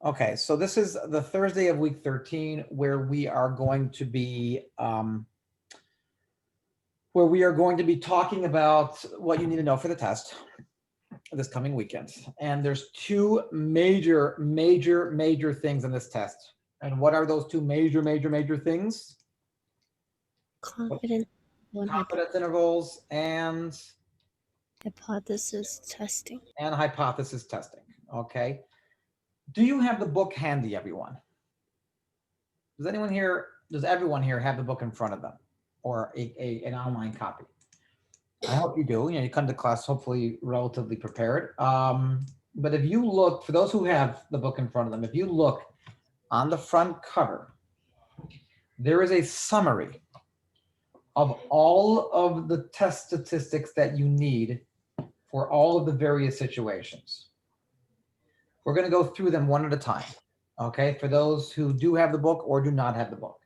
Okay, so this is the Thursday of week 13 where we are going to be talking about what you need to know for the test this coming weekend. And there's two major things in this test. And what are those two major things? Confidence intervals and hypothesis testing. hypothesis testing. Okay. Do you have the book handy, everyone? Does everyone here have the book in front of them or an online copy? I hope you do. You come to class hopefully relatively prepared. But if you look, for those who have the book in front of them, if you look on the front cover, there is a summary of all of the test statistics that you need for all of the various situations. We're going to go through them one at a time, okay, for those who do have the book or do not have the book.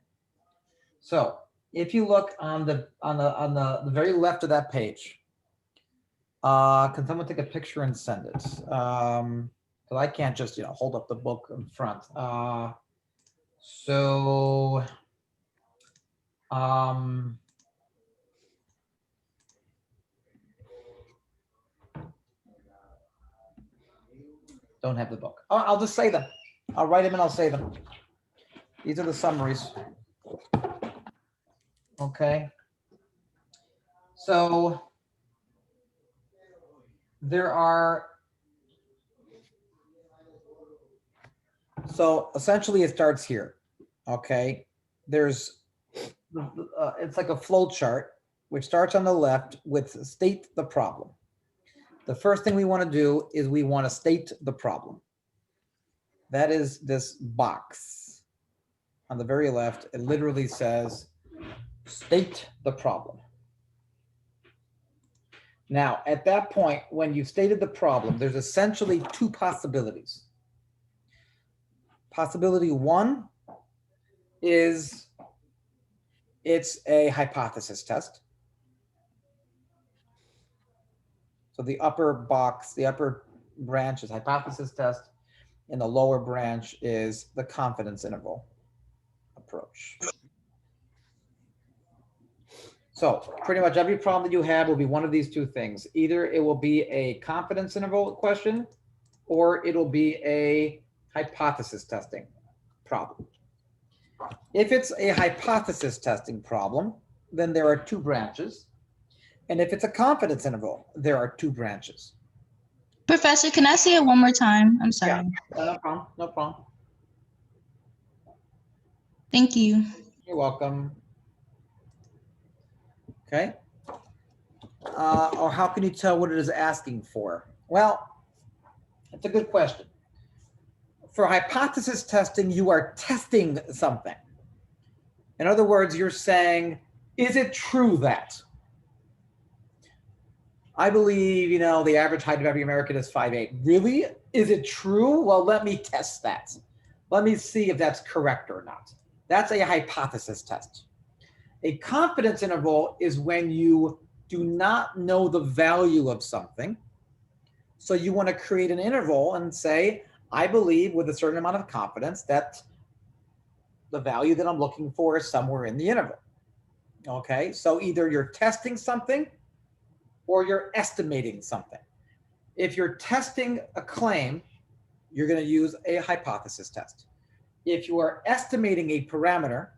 So if you look on the very left of that page, can someone take a picture and send it? Because I can't just hold up the book in front. Don't have the book. Oh, I'll just say them. I'll write them and I'll say them. These are the summaries. Okay. So so essentially it starts here. Okay. There's, it's like a flow chart, which starts on the left with state the problem. The first thing we want to do is we want to state the problem. That is this box on the very left. It literally says, state the problem. Now, at that point, when you've stated the problem, there's essentially two possibilities. Possibility one is it's a hypothesis test. So the upper box, the upper branch is hypothesis test, and the lower branch is the confidence interval approach. So pretty much every problem that you have will be one of these two things. Either it will be a confidence interval question, or it'll be a hypothesis testing problem. If it's a hypothesis testing problem, then there are two branches. And if it's a confidence interval, there are two branches. Professor, can I see it one more time? I'm sorry. Yeah, no problem. No problem. Thank you. You're welcome. Okay. Or how can you tell what it is asking for? Well, that's a good question. For hypothesis testing, you are testing something. In other words, you're saying, is it true that? I believe, the average height of every American is 5'8". Really? Is it true? Well, let me test that. Let me see if that's correct or not. That's a hypothesis test. A confidence interval is when you do not know the value of something. So you want to create an interval and say, I believe with a certain amount of confidence that the value that I'm looking for is somewhere in the interval. Okay, so either you're testing something or you're estimating something. If you're testing a claim, you're going to use a hypothesis test. If you are estimating a parameter,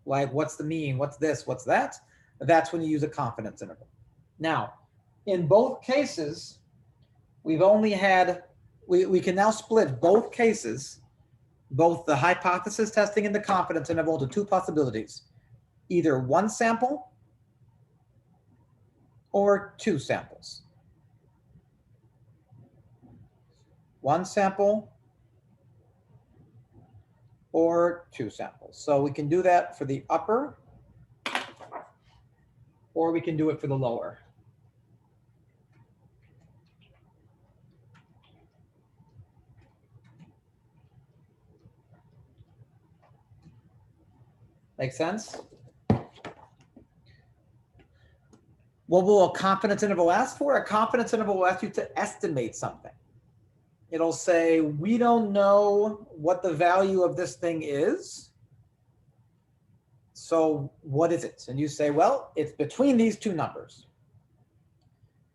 like what's the mean, what's this, what's that, that's when you use a confidence interval. Now, in both cases, we've only had, we can now split both cases, both the hypothesis testing and the confidence interval, to two possibilities. Either one sample or two samples. One sample or two samples. So we can do that for the upper, or we can do it for the lower. Make sense? What will a confidence interval ask for? A confidence interval will ask you to estimate something. it'll say, we don't know what the value of this thing is. So what is it? And you say, well, it's between these two numbers.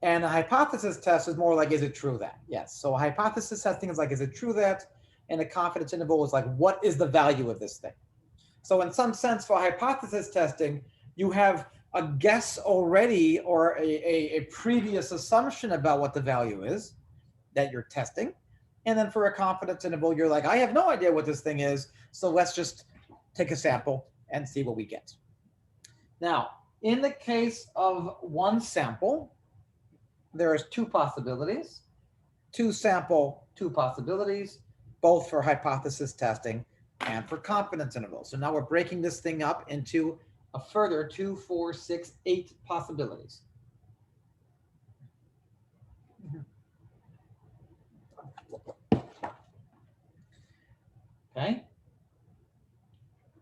And a hypothesis test is more like, is it true that? Yes. So a hypothesis testing is like, is it true that? And a confidence interval is like, what is the value of this thing? So in some sense, for hypothesis testing, you have a guess already or a previous assumption about what the value is that you're testing. And then for a confidence interval, you're like, I have no idea what this thing is. So let's just take a sample and see what we get. Now, in the case of one sample, there is two possibilities, two sample, two possibilities, both for hypothesis testing and for confidence intervals. So now we're breaking this thing up into a further 2, 4, 6, 8 possibilities. Okay.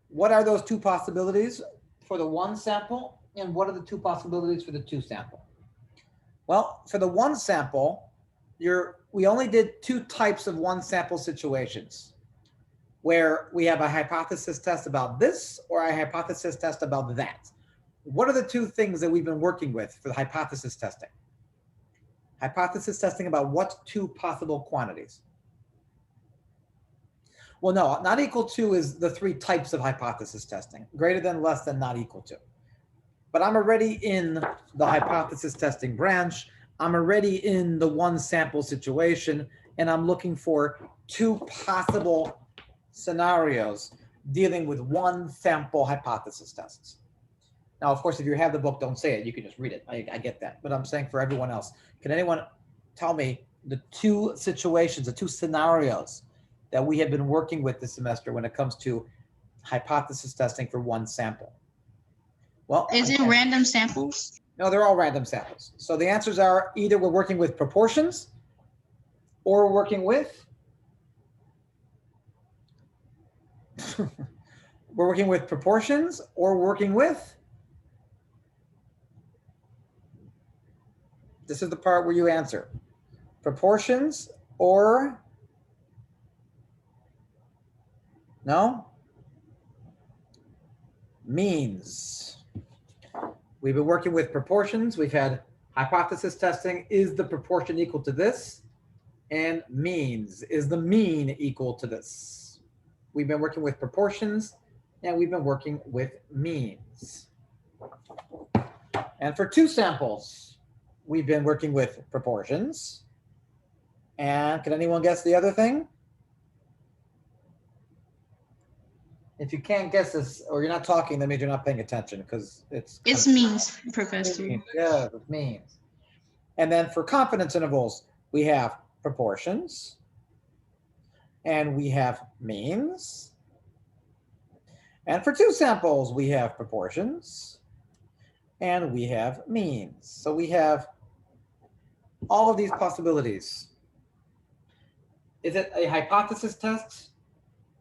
What are those two possibilities for the one sample? And what are the two possibilities for the two sample? Well, for the one sample, we only did two types of one sample situations where we have a hypothesis test about this or a hypothesis test about that. What are the two things that we've been working with for the hypothesis testing? Hypothesis testing about what two possible quantities? Well, no, not equal to is the three types of hypothesis testing, greater than, less than, not equal to. But I'm already in the hypothesis testing branch. I'm already in the one sample situation, and I'm looking for two possible scenarios dealing with one sample hypothesis tests. Now, of course, if you have the book, don't say it. You can just read it. I get that. But I'm saying for everyone else, can anyone tell me the two situations, the two scenarios that we have been working with this semester when it comes to hypothesis testing for one sample? Well, Is it random samples? No, they're all random samples. So the answers are either we're working with proportions or we're working with we're working with proportions or working with, this is the part where you answer, proportions or no? Means. We've been working with proportions. We've had hypothesis testing. Is the proportion equal to this? And means. Is the mean equal to this? We've been working with proportions and we've been working with means. And for two samples, we've been working with proportions. And can anyone guess the other thing? If you can't guess this or you're not talking, that means you're not paying attention because it's means, Professor. Yeah, it means. And then for confidence intervals, we have proportions and we have means. And for two samples, we have proportions and we have means. So we have all of these possibilities. Is it a hypothesis test?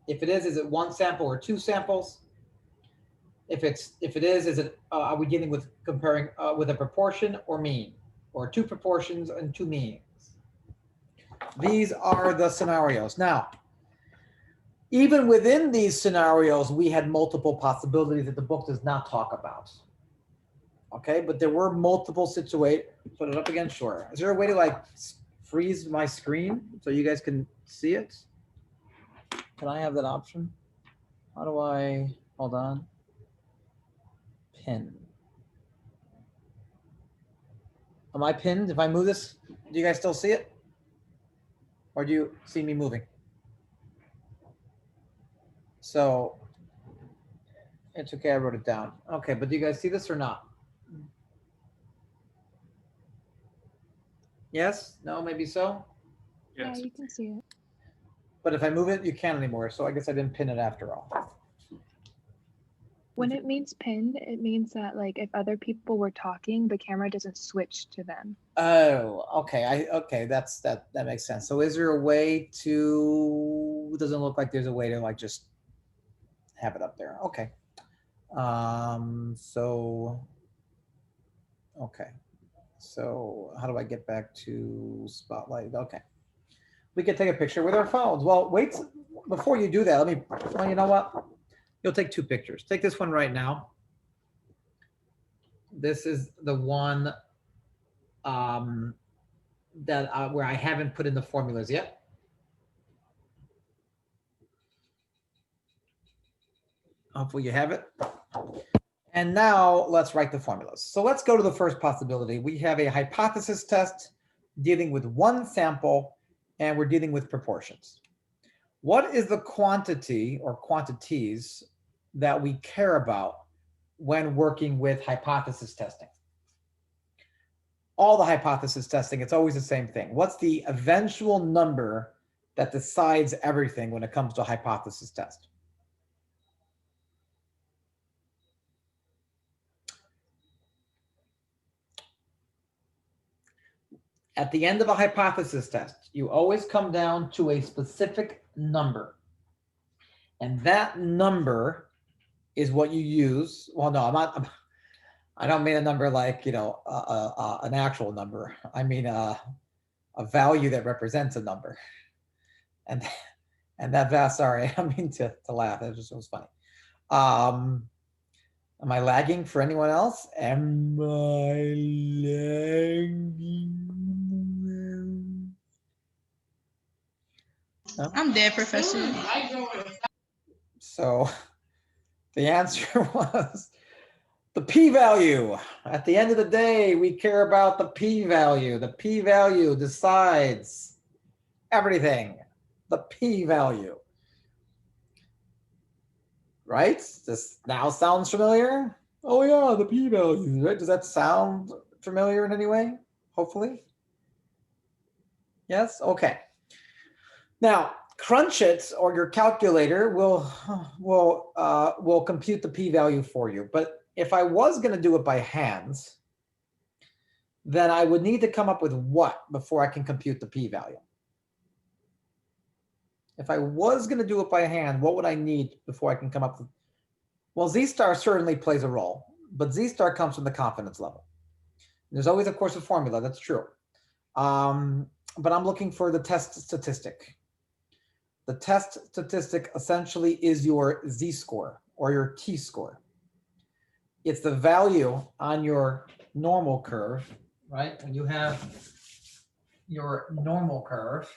If it is it one sample or two samples? If it is it are we dealing with comparing with a proportion or mean, or two proportions and two means? These are the scenarios. Now, even within these scenarios, we had multiple possibilities that the book does not talk about. Okay, but there were multiple situations. Put it up again, sure. Is there a way to like freeze my screen so you guys can see it? Can I have that option? How do I, hold on. Pin. Am I pinned? If I move this, do you guys still see it? Or do you see me moving? So it's okay, I wrote it down. Okay, but do you guys see this or not? Yes? No, maybe so? Yes. Yeah, you can see it. But if I move it, you can't anymore. So I guess I didn't pin it after all. When it means pinned, it means that like if other people were talking, the camera doesn't switch to them. Oh, okay. Okay, that makes sense. So is there a way to, it doesn't look like there's a way to like just have it up there. Okay. So okay. So how do I get back to Spotlight? Okay. We can take a picture with our phones. Well, wait, before you do that, well, you know what? You'll take two pictures. Take this one right now. This is the one that where I haven't put in the formulas yet. Hopefully you have it. And now let's write the formulas. So let's go to the first possibility. We have a hypothesis test dealing with one sample, and we're dealing with proportions. What is the quantity or quantities that we care about when working with hypothesis testing? All the hypothesis testing, it's always the same thing. What's the eventual number that decides everything when it comes to a hypothesis test? At the end of a hypothesis test, you always come down to a specific number. And that number is what you use. Well, no, I don't mean a number like, you know, an actual number. I mean a value that represents a number. And that, sorry, I don't mean to laugh. It was funny. Am I lagging for anyone else? Am I lagging? No? I'm there, Professor. So the answer was the p-value. At the end of the day, we care about the p-value. The p-value decides everything. The p-value. Right? This now sounds familiar? Oh yeah, the p-value, right? Does that sound familiar in any way? Hopefully. Yes? Okay. Now, crunch it, or your calculator will compute the p-value for you. But if I was going to do it by hand, then I would need to come up with what before I can compute the p-value? If I was going to do it by hand, what would I need before I can come up with? Well, z-star certainly plays a role, but z-star comes from the confidence level. There's always, of course, a formula. That's true. But I'm looking for the test statistic. The test statistic essentially is your z-score or your t-score. It's the value on your normal curve, right? When you have your normal curve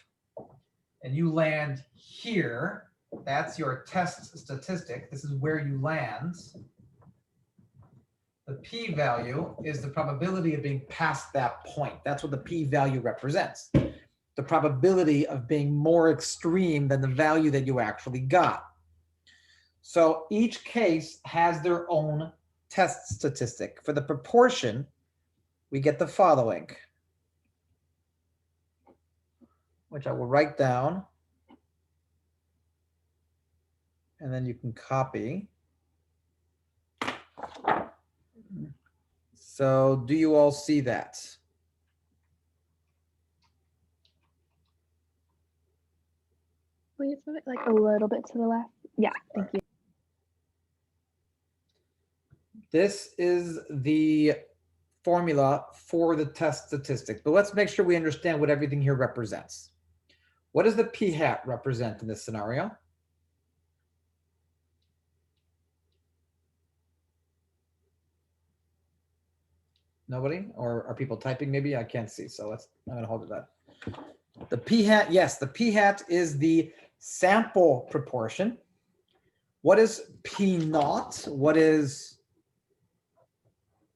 and you land here, that's your test statistic. This is where you land. The p-value is the probability of being past that point. That's what the p-value represents. The probability of being more extreme than the value that you actually got. So each case has their own test statistic. For the proportion, we get the following, which I will write down, and then you can copy. So do you all see that? Please move it like a little bit to the left. Yeah, thank you. This is the formula for the test statistic, but let's make sure we understand what everything here represents. What does the p-hat represent in this scenario? Nobody? Or are people typing maybe? I can't see, so I'm gonna hold it up. The p-hat, yes, the p-hat is the sample proportion. What is p-naught? What is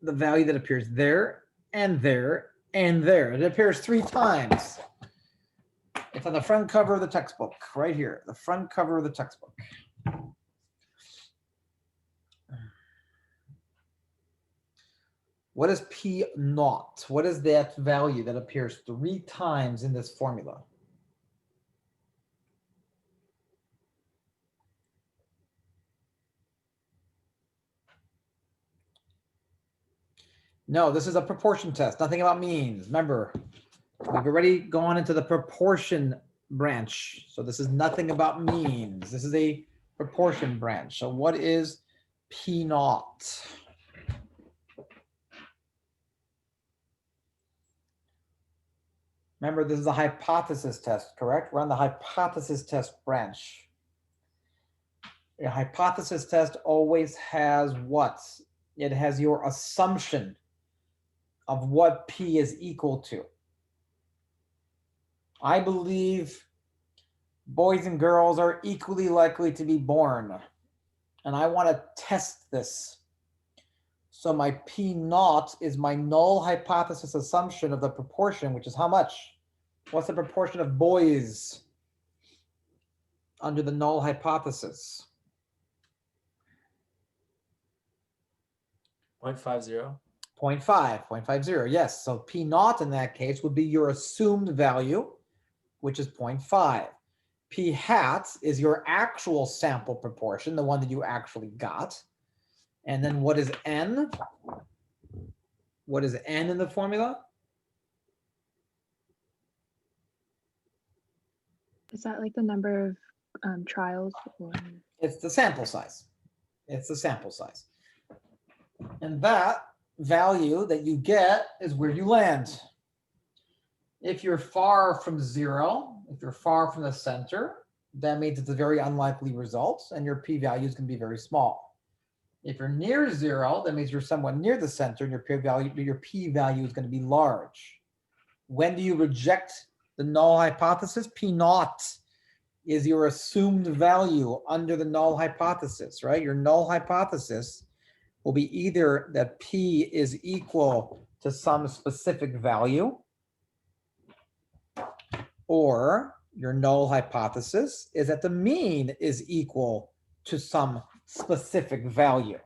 the value that appears there and there and there? It appears 3 times. It's on the front cover of the textbook, right here, the front cover of the textbook. What is p-naught? What is that value that appears 3 times in this formula? No, this is a proportion test, nothing about means. Remember, we've already gone into the proportion branch. So this is nothing about means. This is a proportion branch. So what is p-naught? Remember, this is a hypothesis test, correct? We're on the hypothesis test branch. A hypothesis test always has what? It has your assumption of what P is equal to. I believe boys and girls are equally likely to be born, and I want to test this. So my P naught is my null hypothesis assumption of the proportion, which is how much? What's the proportion of boys under the null hypothesis? 0.50. 0.50, yes. So P naught in that case would be your assumed value, which is 0.5. P hat is your actual sample proportion, the one that you actually got. And then what is N? What is N in the formula? Is that like the number of trials? Or... It's the sample size. It's the sample size. And that value that you get is where you land. If you're far from zero, if you're far from the center, that means it's a very unlikely result and your p-value is going to be very small. If you're near zero, that means you're somewhat near the center and your p-value is going to be large. When do you reject the null hypothesis? P naught is your assumed value under the null hypothesis, right? Your null hypothesis will be either that P is equal to some specific value, or your null hypothesis is that the mean is equal to some specific value.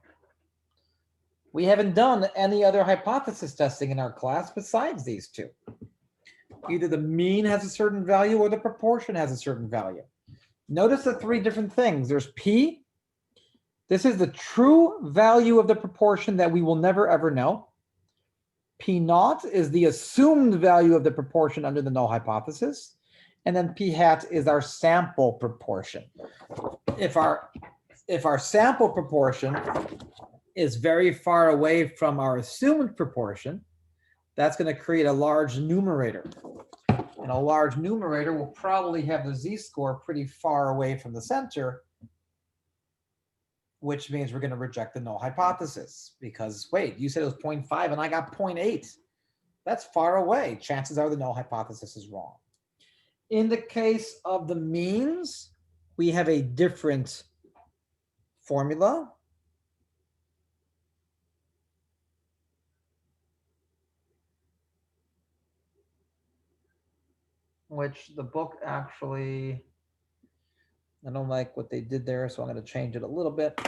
We haven't done any other hypothesis testing in our class besides these two. Either the mean has a certain value or the proportion has a certain value. Notice the three different things. There's P. This is the true value of the proportion that we will never ever know. P naught is the assumed value of the proportion under the null hypothesis. And then P hat is our sample proportion. If our sample proportion is very far away from our assumed proportion, that's going to create a large numerator. And a large numerator will probably have the z-score pretty far away from the center, which means we're going to reject the null hypothesis. Because, wait, you said it was 0.5 and I got 0.8. That's far away. Chances are the null hypothesis is wrong. In the case of the means, we have a different formula. Which the book actually, I don't like what they did there, so I'm going to change it a little bit.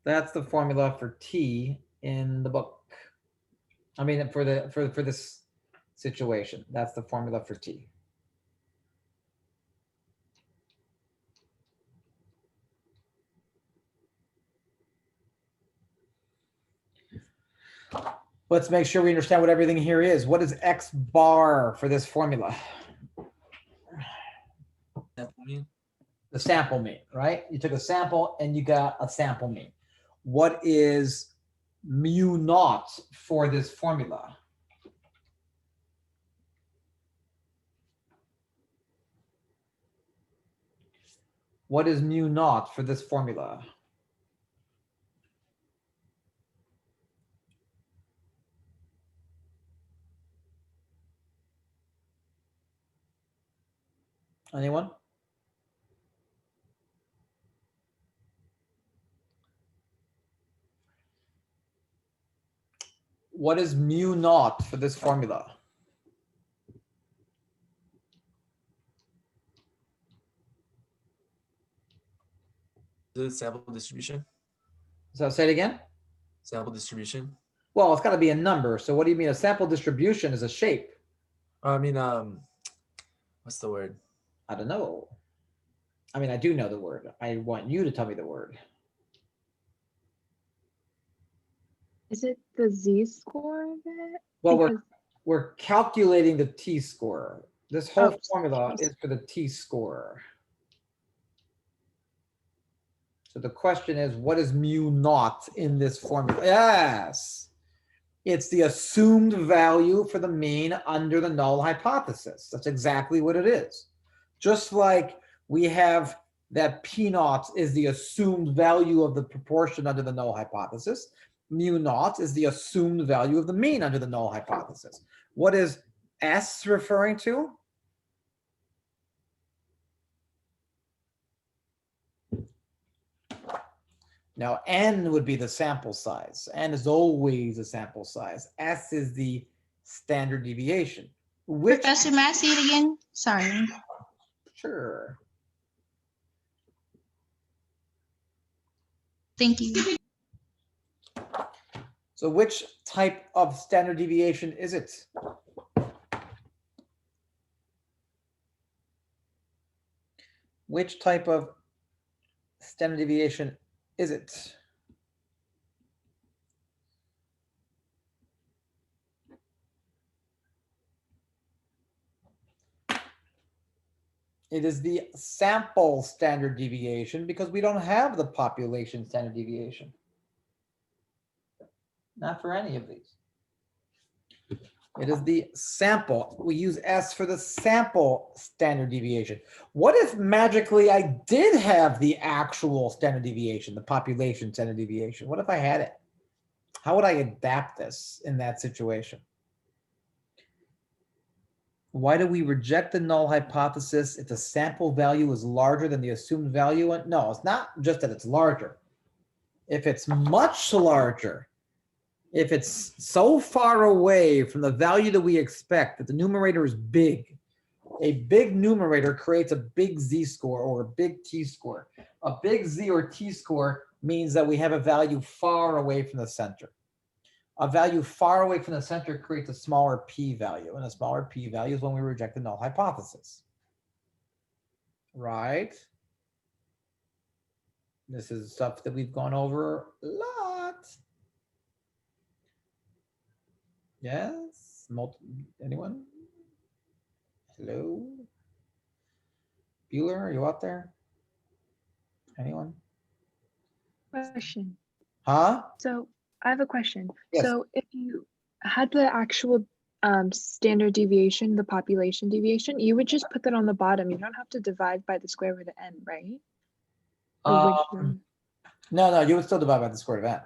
That's the formula for T in the book. I mean, for this situation, that's the formula for T. Let's make sure we understand what everything here is. What is X bar for this formula? Sample mean. The sample mean, right? You took a sample and you got a sample mean. What is mu naught for this formula? What is mu naught for this formula? Anyone? What is mu naught for this formula? The sample distribution. So say it again. Sample distribution. Well, it's got to be a number. So what do you mean? A sample distribution is a shape. I mean, what's the word? I don't know. I mean, I do know the word. I want you to tell me the word. Is it the z-score of it? Well, Because- we're calculating the t-score. This whole Oh, formula geez. is for the t-score. So the question is, what is mu naught in this formula? Yes. It's the assumed value for the mean under the null hypothesis. That's exactly what it is. Just like we have that P naught is the assumed value of the proportion under the null hypothesis, mu naught is the assumed value of the mean under the null hypothesis. What is S referring to? Now, N would be the sample size. N is always a sample size. S is the standard deviation. Which, Professor, may I see it again? Sorry. sure. Thank you. So which type of standard deviation is it? Which type of standard deviation is it? It is the sample standard deviation because we don't have the population standard deviation. Not for any of these. It is the sample. We use S for the sample standard deviation. What if magically I did have the actual standard deviation, the population standard deviation? What if I had it? How would I adapt this in that situation? Why do we reject the null hypothesis if the sample value is larger than the assumed value? No, it's not just that it's larger. If it's much larger, if it's so far away from the value that we expect that the numerator is big, a big numerator creates a big z-score or a big t-score. A big z or t-score means that we have a value far away from the center. A value far away from the center creates a smaller p-value, and a smaller p-value is when we reject the null hypothesis. Right? This is stuff that we've gone over a lot. Yes? Anyone? Hello? Bueller, are you out there? Anyone? Question. Huh? So I have a question. Yes. So if you had the actual standard deviation, the population deviation, you would just put that on the bottom. You don't have to divide by the square root of n, right? Or would you? No, you would still divide by the square root of n.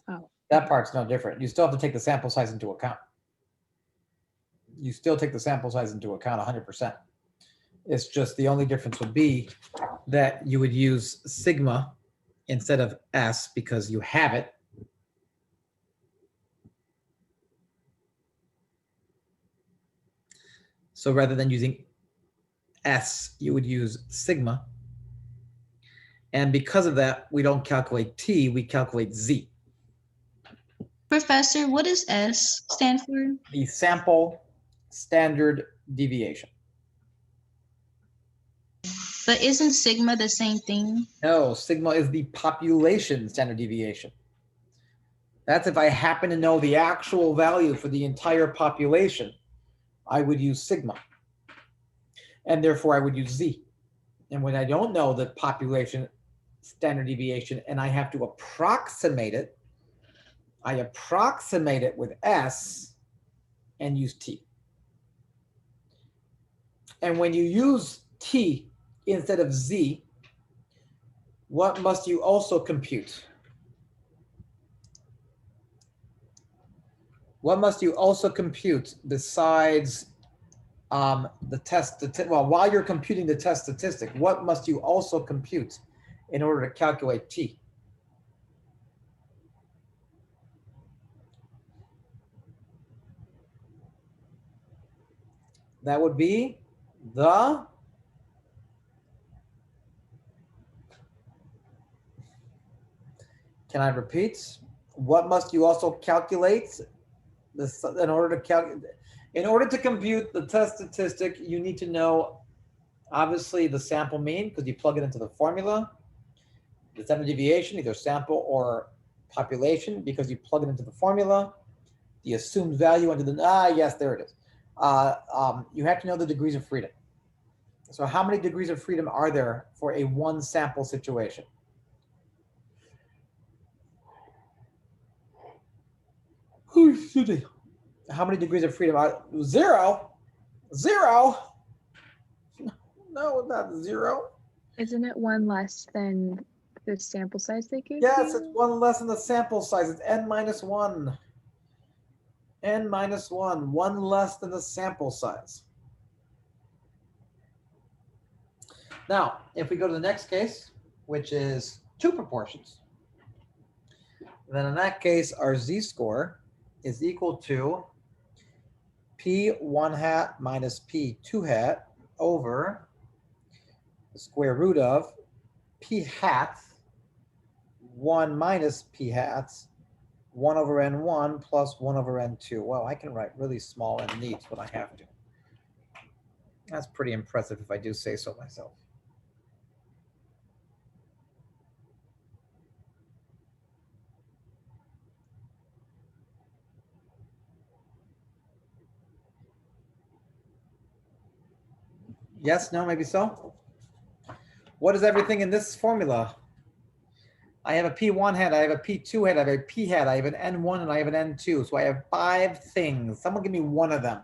Oh. That part's no different. You still have to take the sample size into account. You still take the sample size into account 100%. It's just the only difference would be that you would use sigma instead of S because you have it. So rather than using S, you would use sigma. And because of that, we don't calculate T, we calculate Z. Professor, what does S stand for? The sample standard deviation. But isn't sigma the same thing? No, sigma is the population standard deviation. That's if I happen to know the actual value for the entire population, I would use sigma. And therefore I would use Z. And when I don't know the population standard deviation and I have to approximate it, I approximate it with S and use T. And when you use T instead of Z, what must you also compute? What must you also compute besides the test? Well, while you're computing the test statistic, what must you also compute in order to calculate T? That would be the can I repeat? What must you also calculate? This, in order to compute the test statistic, you need to know obviously the sample mean because you plug it into the formula. The standard deviation, either sample or population, because you plug it into the formula. The assumed value under the yes, there it is. You have to know the degrees of freedom. So how many degrees of freedom are there for a one sample situation? How many degrees of freedom? Zero. Zero. No, not zero. Isn't it one less than the sample size they gave Yes, you? it's one less than the sample size. It's n minus 1. N minus 1. One less than the sample size. Now, if we go to the next case, which is two proportions, then in that case, our z-score is equal to p1 hat minus p2 hat over the square root of p hat 1 minus p hat 1 over n1 plus 1 over n2. Well, I can write really small and neat when I have to. That's pretty impressive if I do say so myself. Yes, no, maybe so. What is everything in this formula? I have a P1 hat, I have a P2 hat, I have a P hat, I have an N1, and I have an N2. So I have 5 things. Someone give me one of them.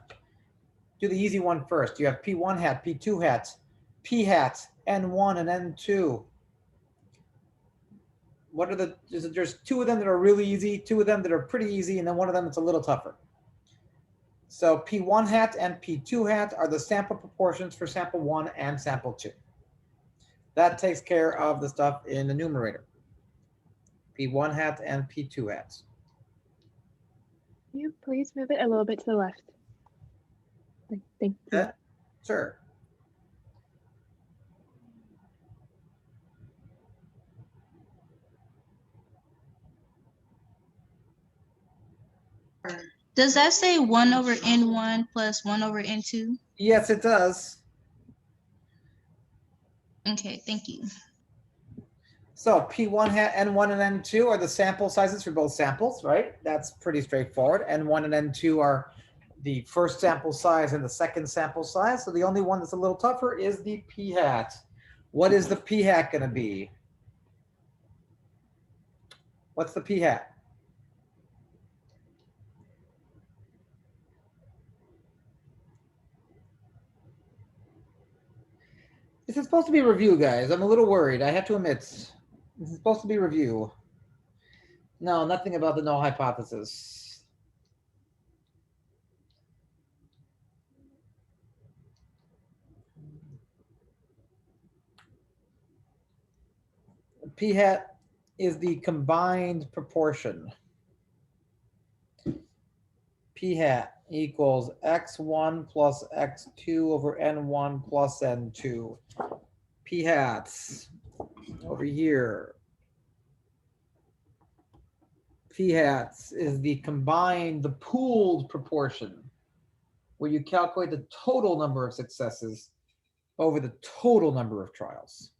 Do the easy one first. You have P1 hat, P2 hat, P hat, N1, and N2. What are the, there's 2 of them that are really easy, 2 of them that are pretty easy, and then 1 of them that's a little tougher. So P1 hat and P2 hat are the sample proportions for sample 1 and sample 2. That takes care of the stuff in the numerator. P1 hat and P2 hats. Can you please move it a little bit to the left? Thank you. Yeah, sure. Does that say 1 over n1 plus 1 over n2? Yes, it does. Okay, thank you. So P1 hat, N1 and N2 are the sample sizes for both samples, right? That's pretty straightforward. N1 and N2 are the first sample size and the second sample size. So the only one that's a little tougher is the P hat. What is the P hat going to be? What's the P hat? This is supposed to be a review, guys. I'm a little worried. I have to admit, this is supposed to be a review. No, nothing about the null hypothesis. P hat is the combined proportion. P hat equals x1 plus x2 over n1 plus n2. P hats over here. P hats is the combined, the pooled proportion, where you calculate the total number of successes over the total number of trials.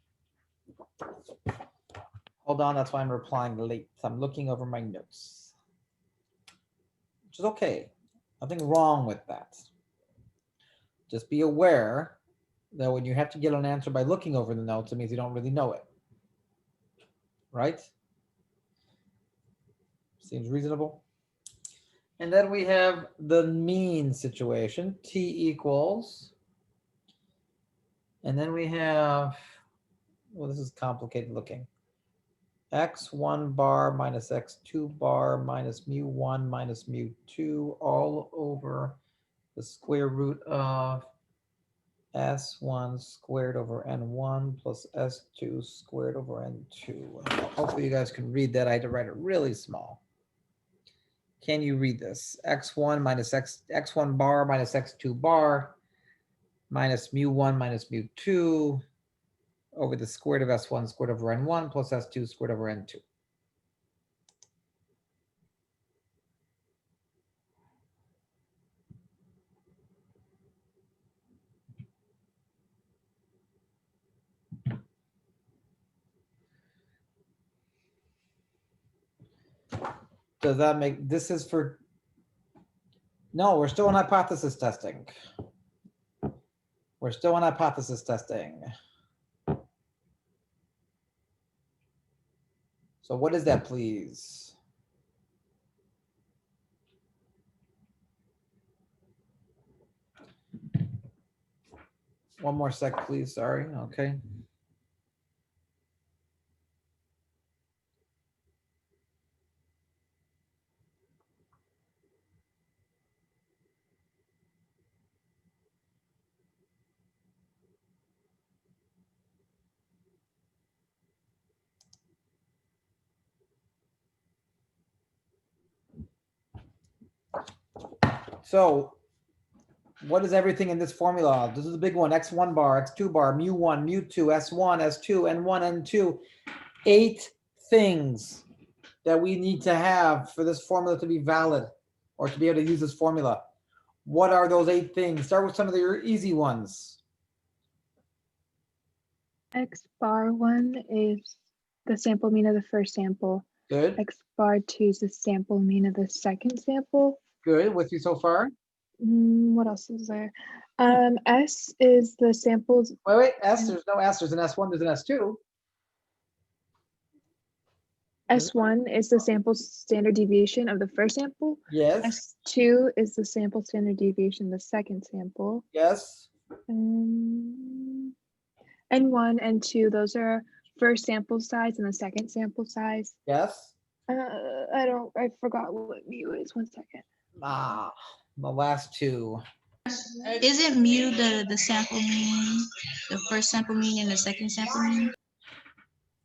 Hold on, that's why I'm replying late. I'm looking over my notes, which is okay. Nothing wrong with that. Just be aware that when you have to get an answer by looking over the notes, it means you don't really know it. Right? Seems reasonable. And then we have the mean situation, T equals, and then we have, well, this is complicated looking. X1 bar minus X2 bar minus mu1 minus mu2 all over the square root of S1 squared over N1 plus S2 squared over N2. Hopefully you guys can read that. I had to write it really small. Can you read this? X1 minus X1 bar minus X2 bar minus mu1 minus mu2 over the square root of S1 squared over N1 plus S2 squared over N2. Does that make, this is for, no, we're still in hypothesis testing. We're still in hypothesis testing. So what is that, please? One more sec, please. Sorry. Okay. So what is everything in this formula? This is a big one. X1 bar, X2 bar, mu1, mu2, S1, S2, N1, N2. 8 things that we need to have for this formula to be valid or to be able to use this formula. What are those 8 things? Start with some of your easy ones. X bar 1 is the sample mean of the first sample. Good. X bar 2 is the sample mean of the second sample. Good. With you so far? What else is there? S is the samples. Wait. S. There's no S. There's an S1. There's an S2. S1 is the sample standard deviation of the first sample. Yes. S2 is the sample standard deviation of the second sample. Yes. N1, N2, those are first sample size and the second sample size. Yes. I forgot what mu is. 1 second. The last 2. Isn't mu the sample mean, the first sample mean and the second sample mean?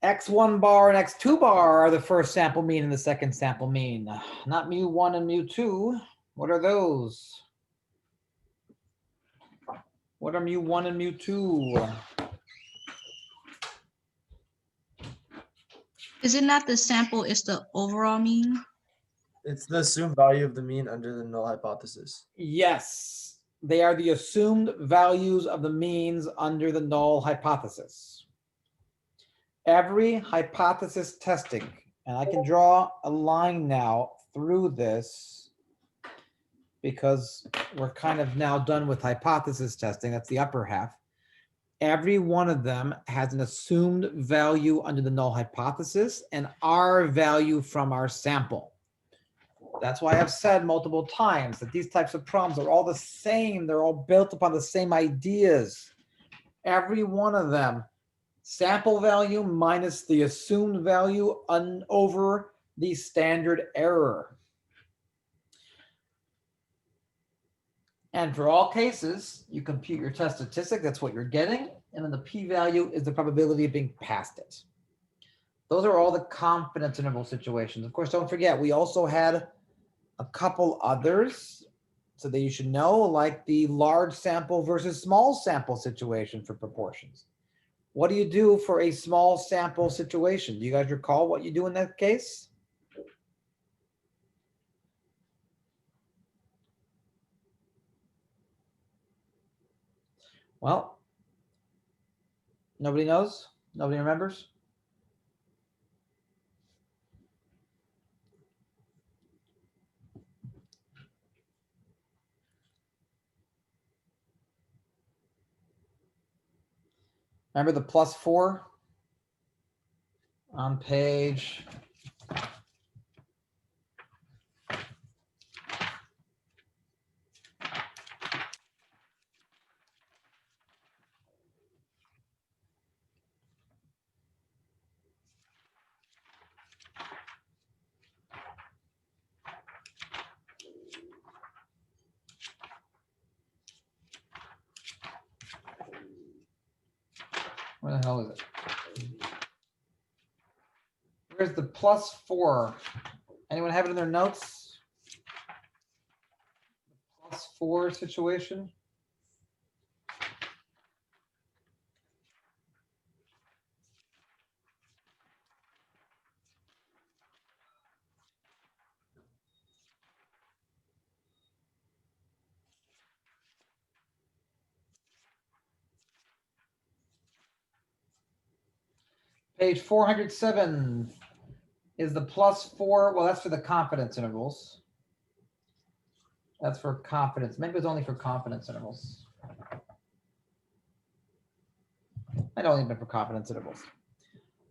X1 bar and X2 bar are the first sample mean and the second sample mean. Not mu1 and mu2. What are those? What are mu1 and mu2? Is it not the sample, it's the overall mean? It's the assumed value of the mean under the null hypothesis. Yes, they are the assumed values of the means under the null hypothesis. Every hypothesis testing, and I can draw a line now through this because we're kind of now done with hypothesis testing. That's the upper half. Every one of them has an assumed value under the null hypothesis and our value from our sample. That's why I've said multiple times that these types of problems are all the same. They're all built upon the same ideas. Every one of them, sample value minus the assumed value over the standard error. And for all cases, you compute your test statistic, that's what you're getting, and then the p-value is the probability of being past it. Those are all the confidence interval situations. Of course, don't forget, we also had a couple others so that you should know, like the large sample versus small sample situation for proportions. What do you do for a small sample situation? Do you guys recall what you do in that case? Well, nobody knows? Nobody remembers? Remember the +4 on page where the hell is it? Where's the +4? Anyone have it in their notes? +4 situation? Page 407 is the +4. Well, that's for the confidence intervals. That's for confidence. Maybe it's only for confidence intervals. Might only been for confidence intervals.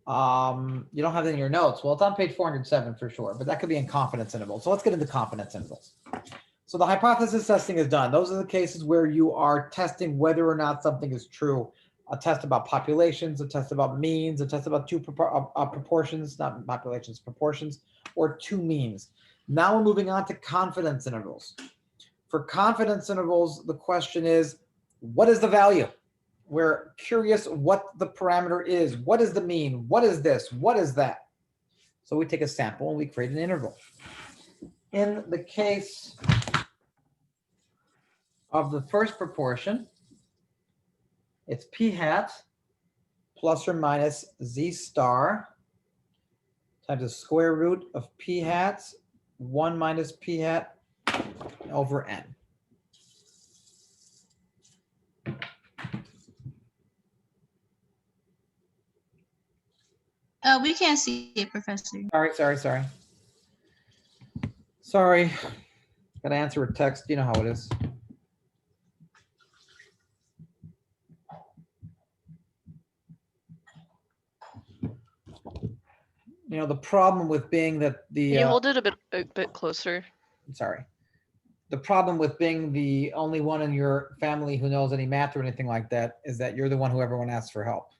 You don't have it in your notes. Well, it's on page 407 for sure, but that could be in confidence intervals. So let's get into confidence intervals. So the hypothesis testing is done. Those are the cases where you are testing whether or not something is true. A test about populations, a test about means, a test about two proportions, not populations, proportions, or two means. Now we're moving on to confidence intervals. For confidence intervals, the question is, what is the value? We're curious what the parameter is. What is the mean? What is this? What is that? So we take a sample and we create an interval. In the case of the first proportion, it's p hat plus or minus z star times the square root of p hat 1 minus p hat over n. We can't see it, Professor. Sorry. Gotta answer a text. You know how it is. You know, the problem with being that the Can you hold it a bit closer? sorry. The problem with being the only one in your family who knows any math or anything like that is that you're the one who everyone asks for help.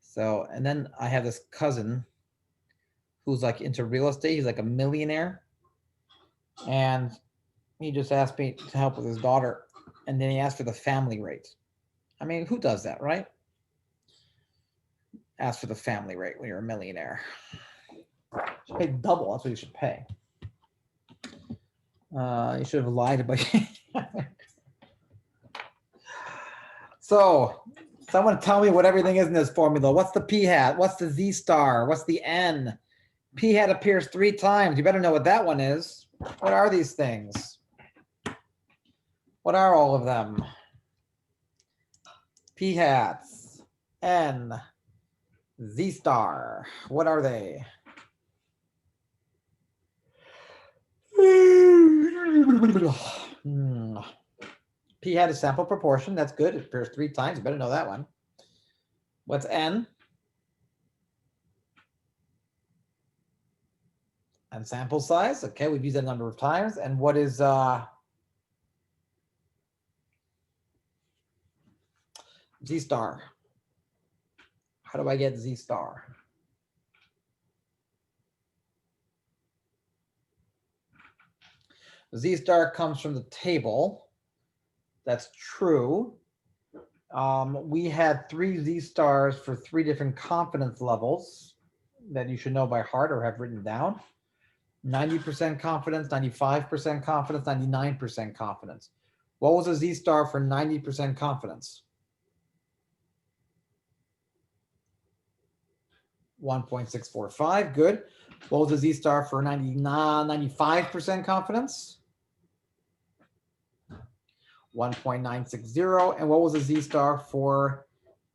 So, and then I have this cousin who's like into real estate. He's like a millionaire. And he just asked me to help with his daughter. And then he asked for the family rate. I mean, who does that, right? Ask for the family rate when you're a millionaire. You should pay double. That's what you should pay. You should have lied about So someone tell me what everything is in this formula. What's the p hat? What's the z star? What's the n? P hat appears 3 times. You better know what that one is. What are these things? What are all of them? P hats, n, z star. What are they? P hat is sample proportion. That's good. It appears 3 times. You better know that one. What's n? And sample size. Okay, we've used that a number of times. And what is z star? How do I get z star? Z star comes from the table. That's true. We had 3 z stars for 3 different confidence levels that you should know by heart or have written down. 90% confidence, 95% confidence, 99% confidence. What was a z star for 90% confidence? 1.645, good. What was a z star for 95% confidence? 1.960. And what was a z star for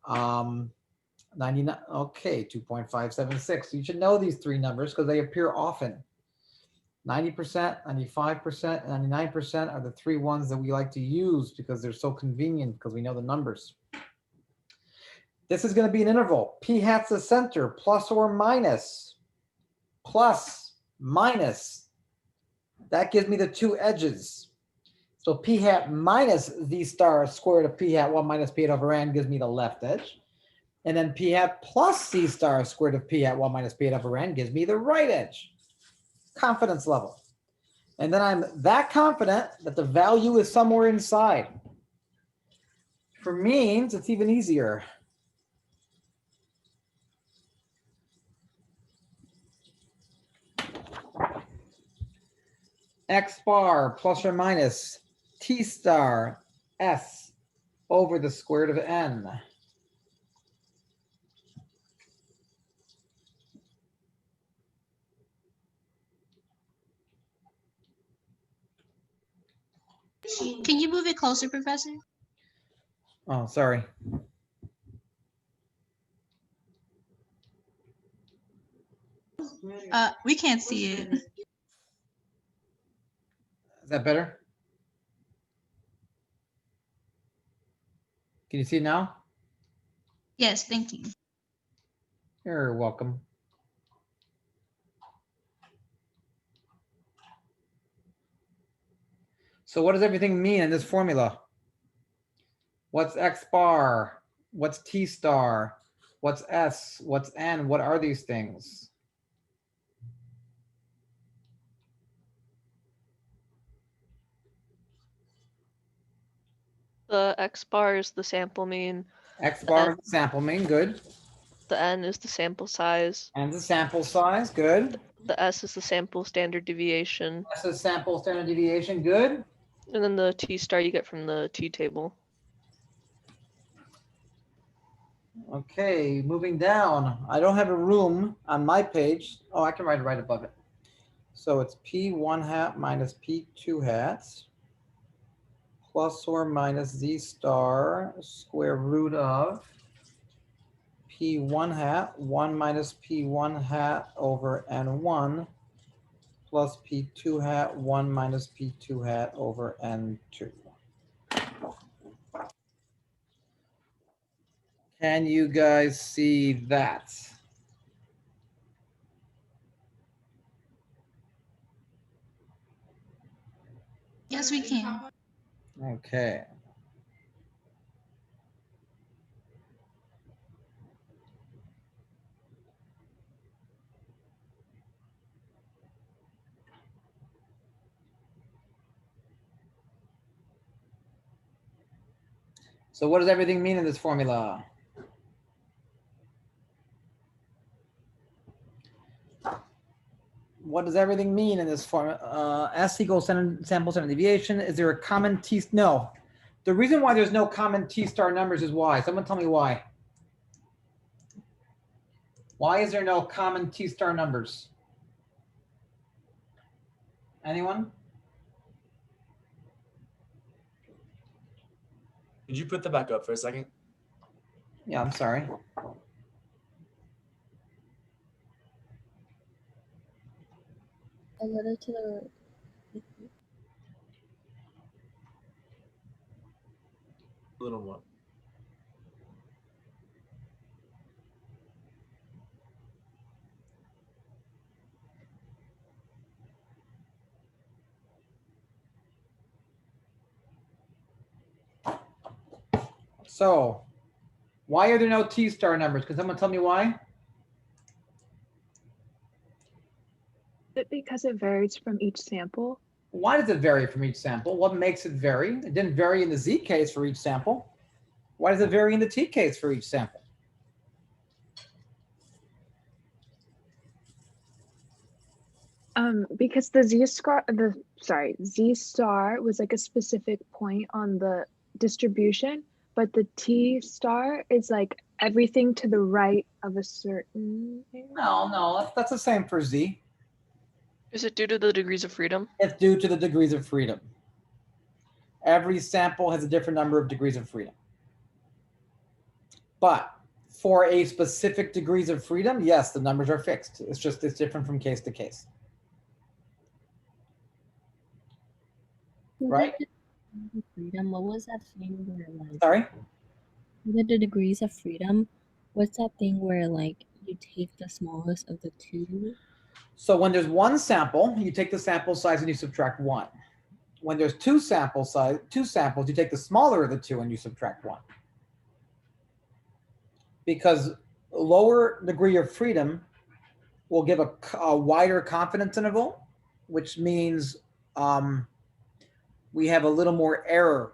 99? Okay, 2.576. You should know these 3 numbers because they appear often. 90%, 95%, and 99% are the 3 ones that we like to use because they're so convenient because we know the numbers. This is going to be an interval. P hat's the center, plus or minus. Plus, minus. That gives me the 2 edges. So p hat minus z star square root of p hat 1 minus p hat over n gives me the left edge. And then p hat plus z star square root of p hat 1 minus p hat over n gives me the right edge. Confidence level. And then I'm that confident that the value is somewhere inside. For means, it's even easier. X bar plus or minus t star s over the square root of n. Can you move it closer, Professor? Oh, sorry. We can't see it. Is that better? Can you see it now? Yes, thank you. You're welcome. So what does everything mean in this formula? What's X bar? What's T star? What's S? What's N? What are these things? The X bar is the sample mean. X bar is the sample mean, good. The N is the sample size. And the sample size, good. The S is the sample standard deviation. S is sample standard deviation, good. And then the T star you get from the T table. Okay, moving down. I don't have a room on my page. Oh, I can write it right above it. So it's P1 hat minus P2 hats plus or minus Z star square root of P1 hat 1 minus P1 hat over N1 plus P2 hat 1 minus P2 hat over N2. Can you guys see that? Yes, we can. Okay. So what does everything mean in this formula? What does everything mean in this formula? S equals sample standard deviation. Is there a common T? No. The reason why there's no common T star numbers is why. Someone tell me why. Why is there no common T star numbers? Anyone? Could you put that back up for a second? Yeah, I'm sorry. A little to the A little more. So why are there no T star numbers? Can someone tell me why? Is it because it varies from each sample? Why does it vary from each sample? What makes it vary? It didn't vary in the Z case for each sample. Why does it vary in the T case for each sample? Because the Z star was like a specific point on the distribution, but the T star is like everything to the right of a certain thing. No, that's the same for Z. Is it due to the degrees of freedom? It's due to the degrees of freedom. Every sample has a different number of degrees of freedom. But for a specific degrees of freedom, yes, the numbers are fixed. It's different from case to case. Right? freedom. What was that thing where like Sorry? with the degrees of freedom? What's that thing where like you take the smallest of the two? So when there's one sample, you take the sample size and you subtract one. When there's two samples, you take the smaller of the two and you subtract one. Because lower degree of freedom will give a wider confidence interval, which means we have a little more error,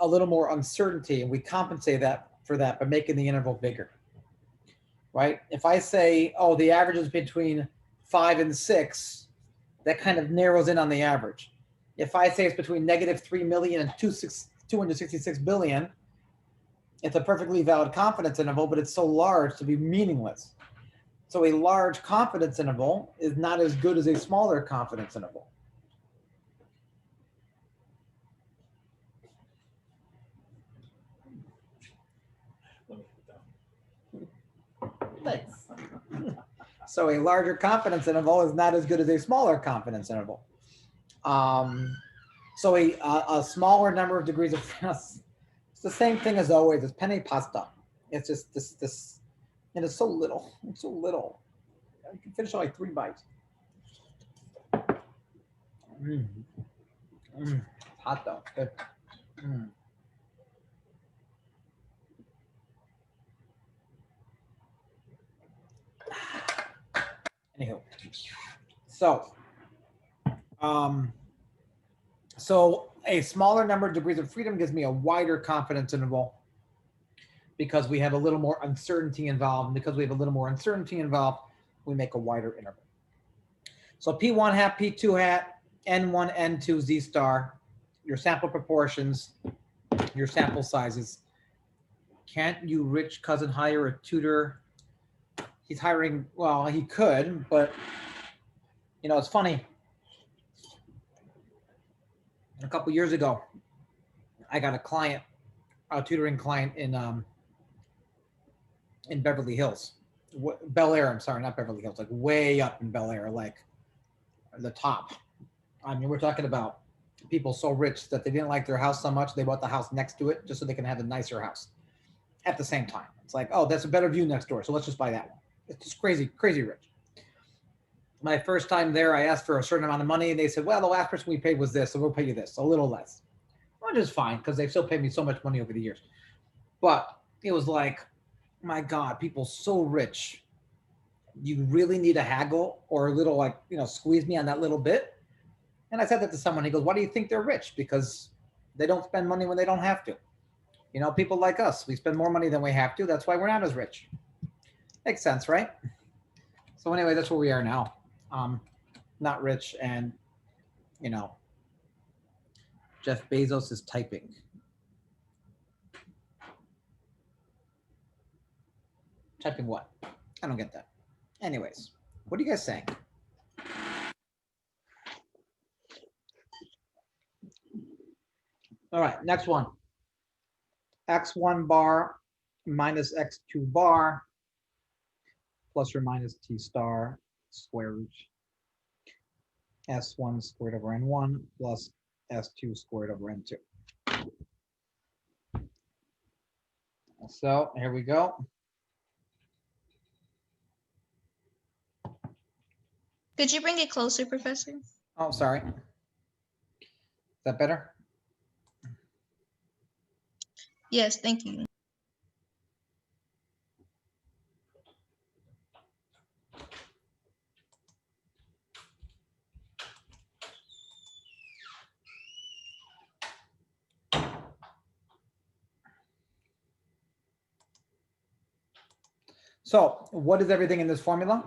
a little more uncertainty, and we compensate for that by making the interval bigger, right? If I say, oh, the average is between 5 and 6, that kind of narrows in on the average. If I say it's between -3 million and 266 billion, it's a perfectly valid confidence interval, but it's so large to be meaningless. So a large confidence interval is not as good as a smaller confidence interval. Thanks. So a larger confidence interval is not as good as a smaller confidence interval. So a smaller number of degrees of freedom, it's the same thing as always. It's penny pasta. It's just this, and it's so little. It's so little. You can finish it like 3 bites. hot though. Good. Anywho, so a smaller number of degrees of freedom gives me a wider confidence interval because we have a little more uncertainty involved. And because we have a little more uncertainty involved, we make a wider interval. So P1 hat, P2 hat, N1, N2, Z star, your sample proportions, your sample sizes. Can't you rich cousin hire a tutor? He's hiring, well, he could, but you know, it's funny. A couple years ago, I got a client, a tutoring client in Beverly Hills, Bel Air. I'm sorry, not Beverly Hills, like way up in Bel Air, like the top. I mean, we're talking about people so rich that they didn't like their house so much they bought the house next to it just so they can have a nicer house at the same time. It's like, oh, that's a better view next door, so let's just buy that one. It's just crazy, crazy rich. My first time there, I asked for a certain amount of money, and they said, well, the last person we paid was this, so we'll pay you this, a little less. Which is fine, because they've still paid me so much money over the years. But it was like, my God, people so rich. You really need a haggle or a little, like, you know, squeeze me on that little bit? And I said that to someone. He goes, why do you think they're rich? Because they don't spend money when they don't have to. You know, people like us, we spend more money than we have to. That's why we're not as rich. Makes sense, right? So anyway, that's where we are now. Not rich, and you know, Jeff Bezos is typing. Typing what? I don't get that. Anyways, what are you guys saying? All right, next one. X1 bar minus X2 bar plus or minus T star square root S1 squared over N1 plus S2 squared over N2. So here we go. Could you bring it closer, Professor? Oh, sorry. Is that better? Yes, thank you. So what is everything in this formula?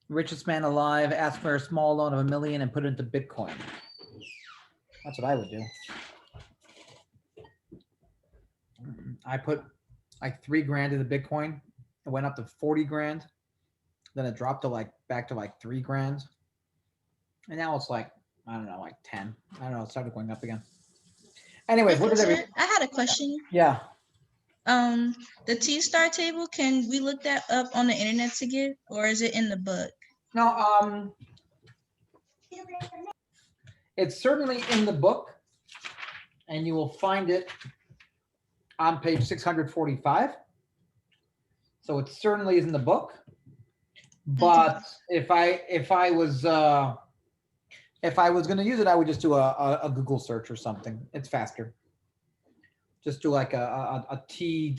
Richest man alive asked for a small loan of $1 million and put it into Bitcoin. That's what I would do. I put like 3 grand into Bitcoin. It went up to 40 grand. Then it dropped to like back to like 3 grand. And now it's like, I don't know, like 10. I don't know, it started going up again. Anyways, what is Professor, everything? I had a question. Yeah. The T-star table, can we look that up on the internet to get, or is it in the book? No, it's certainly in the book, and you will find it on page 645. So it certainly is in the book. But if I was going to use it, I would just do a Google search or something. It's faster. Just do like a T.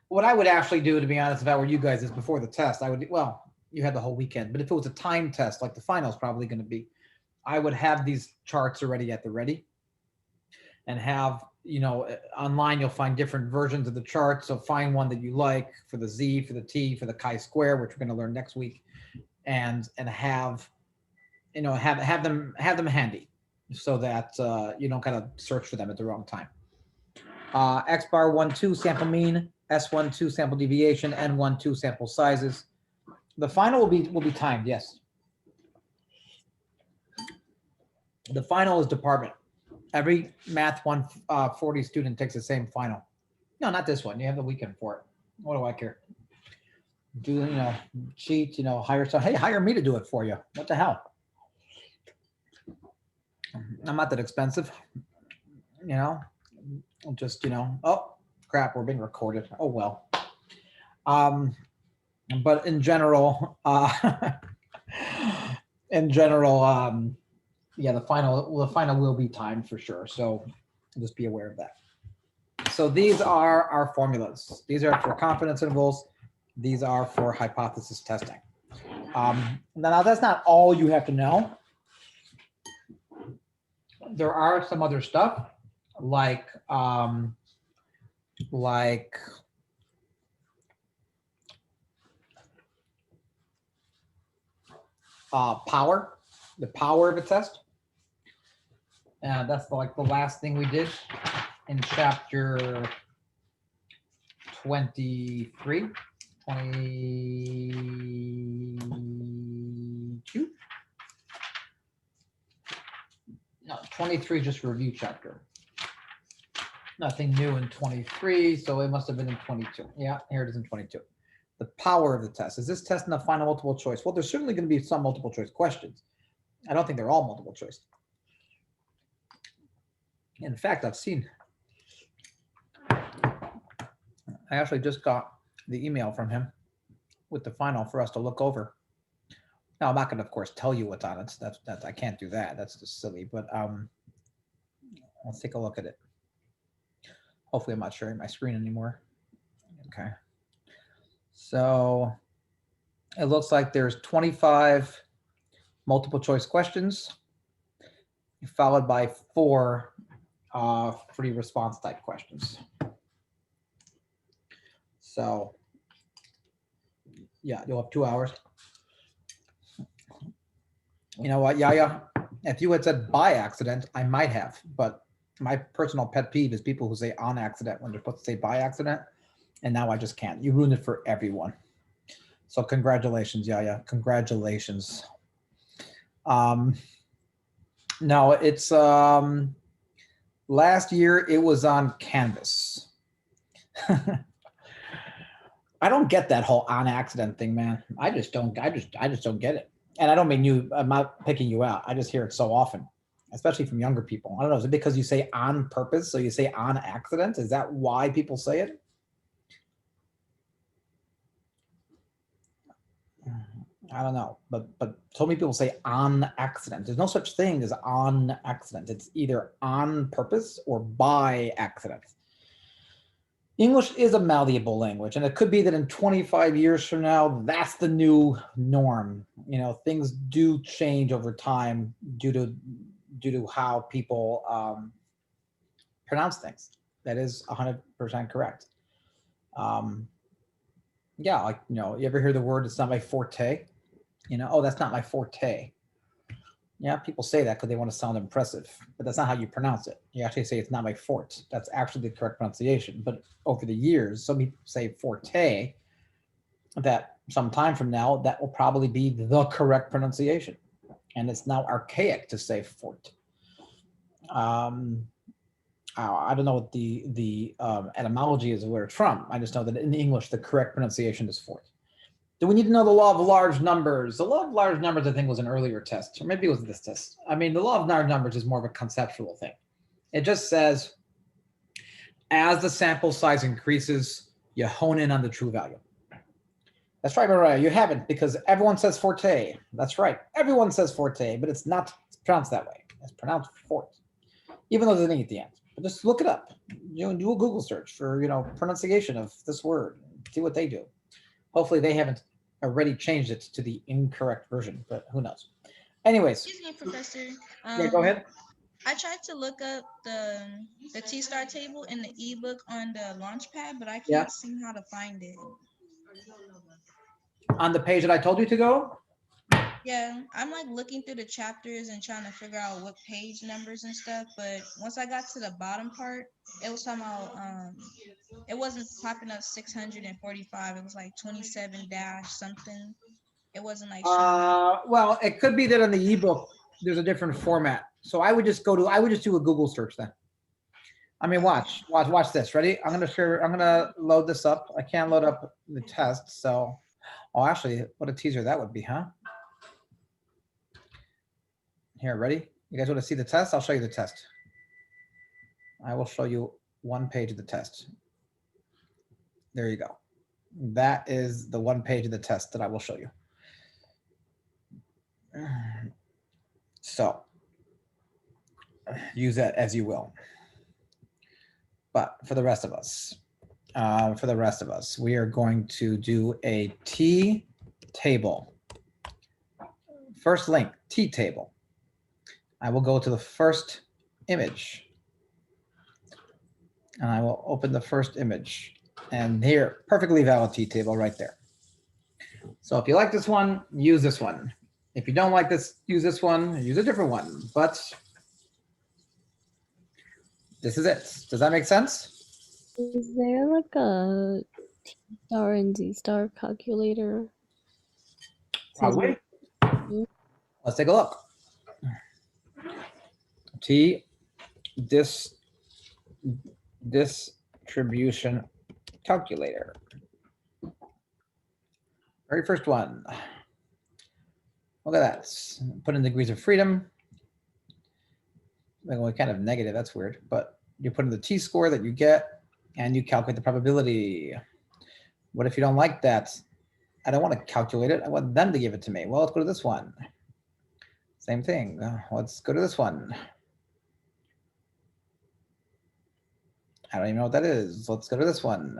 What I would actually do, to be honest, if I were you guys, is before the test, I would, well, you had the whole weekend, but if it was a time test, like the final's probably going to be, I would have these charts already at the ready and have, you know, online you'll find different versions of the chart. So find one that you like for the Z, for the T, for the chi-square, which we're going to learn next week, and have, you know, have them handy so that you don't kind of search for them at the wrong time. X bar 1, 2 sample mean, S1, 2 sample deviation, N1, 2 sample sizes. The final will be timed, yes. The final is department. Every Math 140 student takes the same final. No, not this one. You have the weekend for it. What do I care? Do, you know, cheat, you know, hire some. Hey, hire me to do it for you. What the hell? I'm not that expensive. You know, just, you know, oh crap, we're being recorded. Oh well. But in general, in general, yeah, the final will be timed for sure. So just be aware of that. So these are our formulas. These are for confidence intervals. These are for hypothesis testing. Now that's not all you have to know. There are some other stuff like power, the power of a test. And that's like the last thing we did in chapter 23, 22. No, 23 just review chapter. Nothing new in 23, so it must have been in 22. Yeah, here it is in 22. The power of the test. Is this test in a final multiple choice? Well, there's certainly going to be some multiple choice questions. I don't think they're all multiple choice. In fact, I actually just got the email from him with the final for us to look over. Now, I'm not going to, of course, tell you what's on it. That's I can't do that. That's just silly. But let's take a look at it. Hopefully, I'm not sharing my screen anymore. Okay. So it looks like there's 25 multiple choice questions, followed by 4 free response type questions. So yeah, you'll have 2 hours. You know what, Yaya? If you had said by accident, I might have, but my personal pet peeve is people who say on accident when they're supposed to say by accident, and now I just can't. You ruined it for everyone. So congratulations, Yaya. Congratulations. No, it's last year it was on Canvas. I don't get that whole on accident thing, man. I just don't get it. And I don't mean you, I'm not picking you out. I just hear it so often, especially from younger people. I don't know, is it because you say on purpose? So you say on accident? Is that why people say it? I don't know, but so many people say on accident. There's no such thing as on accident. It's either on purpose or by accident. English is a malleable language, and it could be that in 25 years from now, that's the new norm. You know, things do change over time due to how people pronounce things. That is 100% correct. Yeah, like, you know, you ever hear the word, it's not my forte? You know, oh, that's not my forte. Yeah, people say that because they want to sound impressive, but that's not how you pronounce it. You actually say it's not my fort. That's actually the correct pronunciation. But over the years, some people say forte, that some time from now, that will probably be the correct pronunciation. And it's now archaic to say fort. I don't know what the etymology is of where it's from. I just know that in English, the correct pronunciation is fort. Do we need to know the law of large numbers? The law of large numbers, I think, was an earlier test, or maybe it was this test. I mean, the law of large numbers is more of a conceptual thing. It just says, as the sample size increases, you hone in on the true value. That's right, Mariah, you haven't, because everyone says forte. That's right, everyone says forte, but it's not pronounced that way. It's pronounced fort, even though there's an E at the end. But just look it up. You know, do a Google search for, you know, pronunciation of this word. See what they do. Hopefully they haven't already changed it to the incorrect version, but who knows? Anyways. Excuse me, Professor. Yeah, go ahead. I tried to look up the T-star table in the ebook on the Launchpad, but I can't see how to find it. On the page that I told you to go? Yeah, I'm like looking through the chapters and trying to figure out what page numbers and stuff, but once I got to the bottom part, it was talking about it wasn't popping up 645. It was like 27 dash something. It wasn't like well, it could be that in the ebook there's a different format. So I would just do a Google search then. I mean, watch this. Ready? I'm gonna load this up. I can't load up the test, so actually, what a teaser that would be, huh? Here, ready? You guys want to see the test? I'll show you the test. I will show you one page of the test. There you go. That is the one page of the test that I will show you. So use that as you will. But for the rest of us, we are going to do a T table. First link, T table. I will go to the first image. And I will open the first image. And here, perfectly valid T table right there. So if you like this one, use this one. If you don't like this, use this one, use a different one. But this is it. Does that make sense? Is there like a T star and Z star calculator? Probably. Let's take a look. T distribution calculator. Very first one. Look at that. Put in degrees of freedom. Well, kind of negative, that's weird, but you put in the t-score that you get and you calculate the probability. What if you don't like that? I don't want to calculate it. I want them to give it to me. Well, let's go to this one. Same thing. Let's go to this one. I don't even know what that is. Let's go to this one.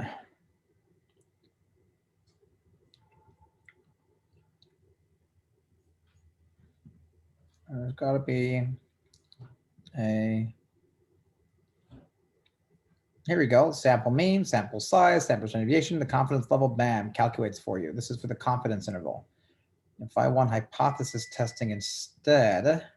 There's got to be a, here we go, sample mean, sample size, sample standard deviation, the confidence level, bam, calculates for you. This is for the confidence interval. If I want hypothesis testing instead,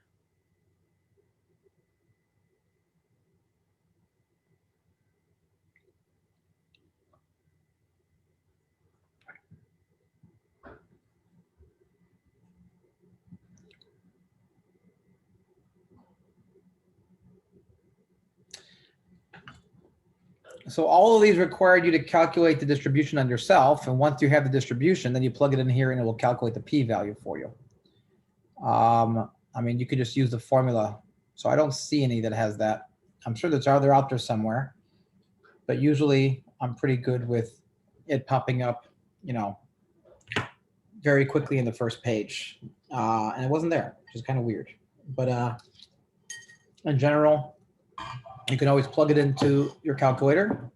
so all of these required you to calculate the distribution on yourself. And once you have the distribution, then you plug it in here and it will calculate the p-value for you. I mean, you could just use the formula. So I don't see any that has that. I'm sure they're out there somewhere, but usually I'm pretty good with it popping up, you know, very quickly in the first page. And it wasn't there, which is kind of weird. But in general, you can always plug it into your calculator.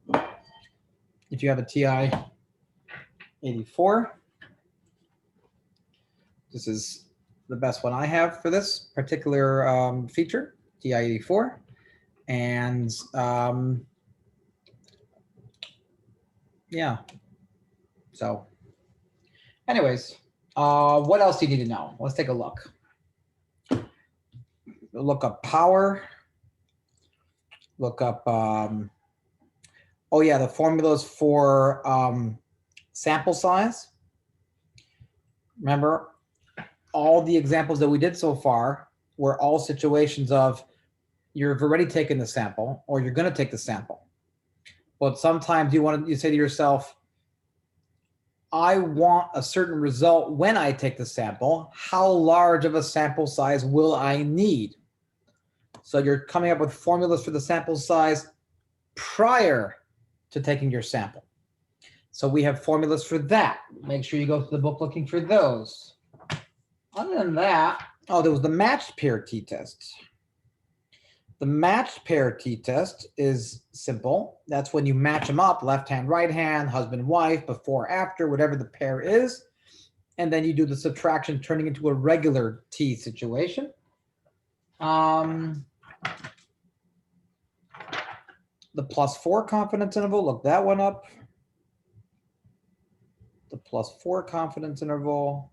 If you have a TI 84, this is the best one I have for this particular feature, TI 84. And yeah, so anyways, what else do you need to know? Let's take a look. Look up power. Look up, oh yeah, the formulas for sample size. Remember, all the examples that we did so far were all situations of you've already taken the sample or you're going to take the sample. But sometimes you say to yourself, I want a certain result when I take the sample. How large of a sample size will I need? So you're coming up with formulas for the sample size prior to taking your sample. So we have formulas for that. Make sure you go to the book looking for those. Other than that, oh, there was the matched pair t-test. The matched pair t-test is simple. That's when you match them up, left hand, right hand, husband, wife, before, after, whatever the pair is. And then you do the subtraction, turning into a regular t situation. The +4 confidence interval, look that one up. The +4 confidence interval.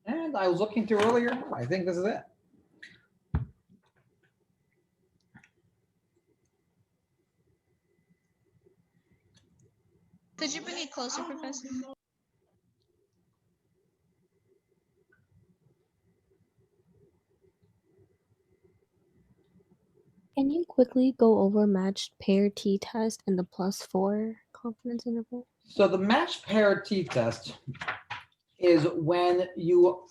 And I was looking through earlier. I think this is it. Could you bring it closer, Professor? Can you quickly go over matched pair t-test and the +4 confidence interval? So the matched pair t-test is when you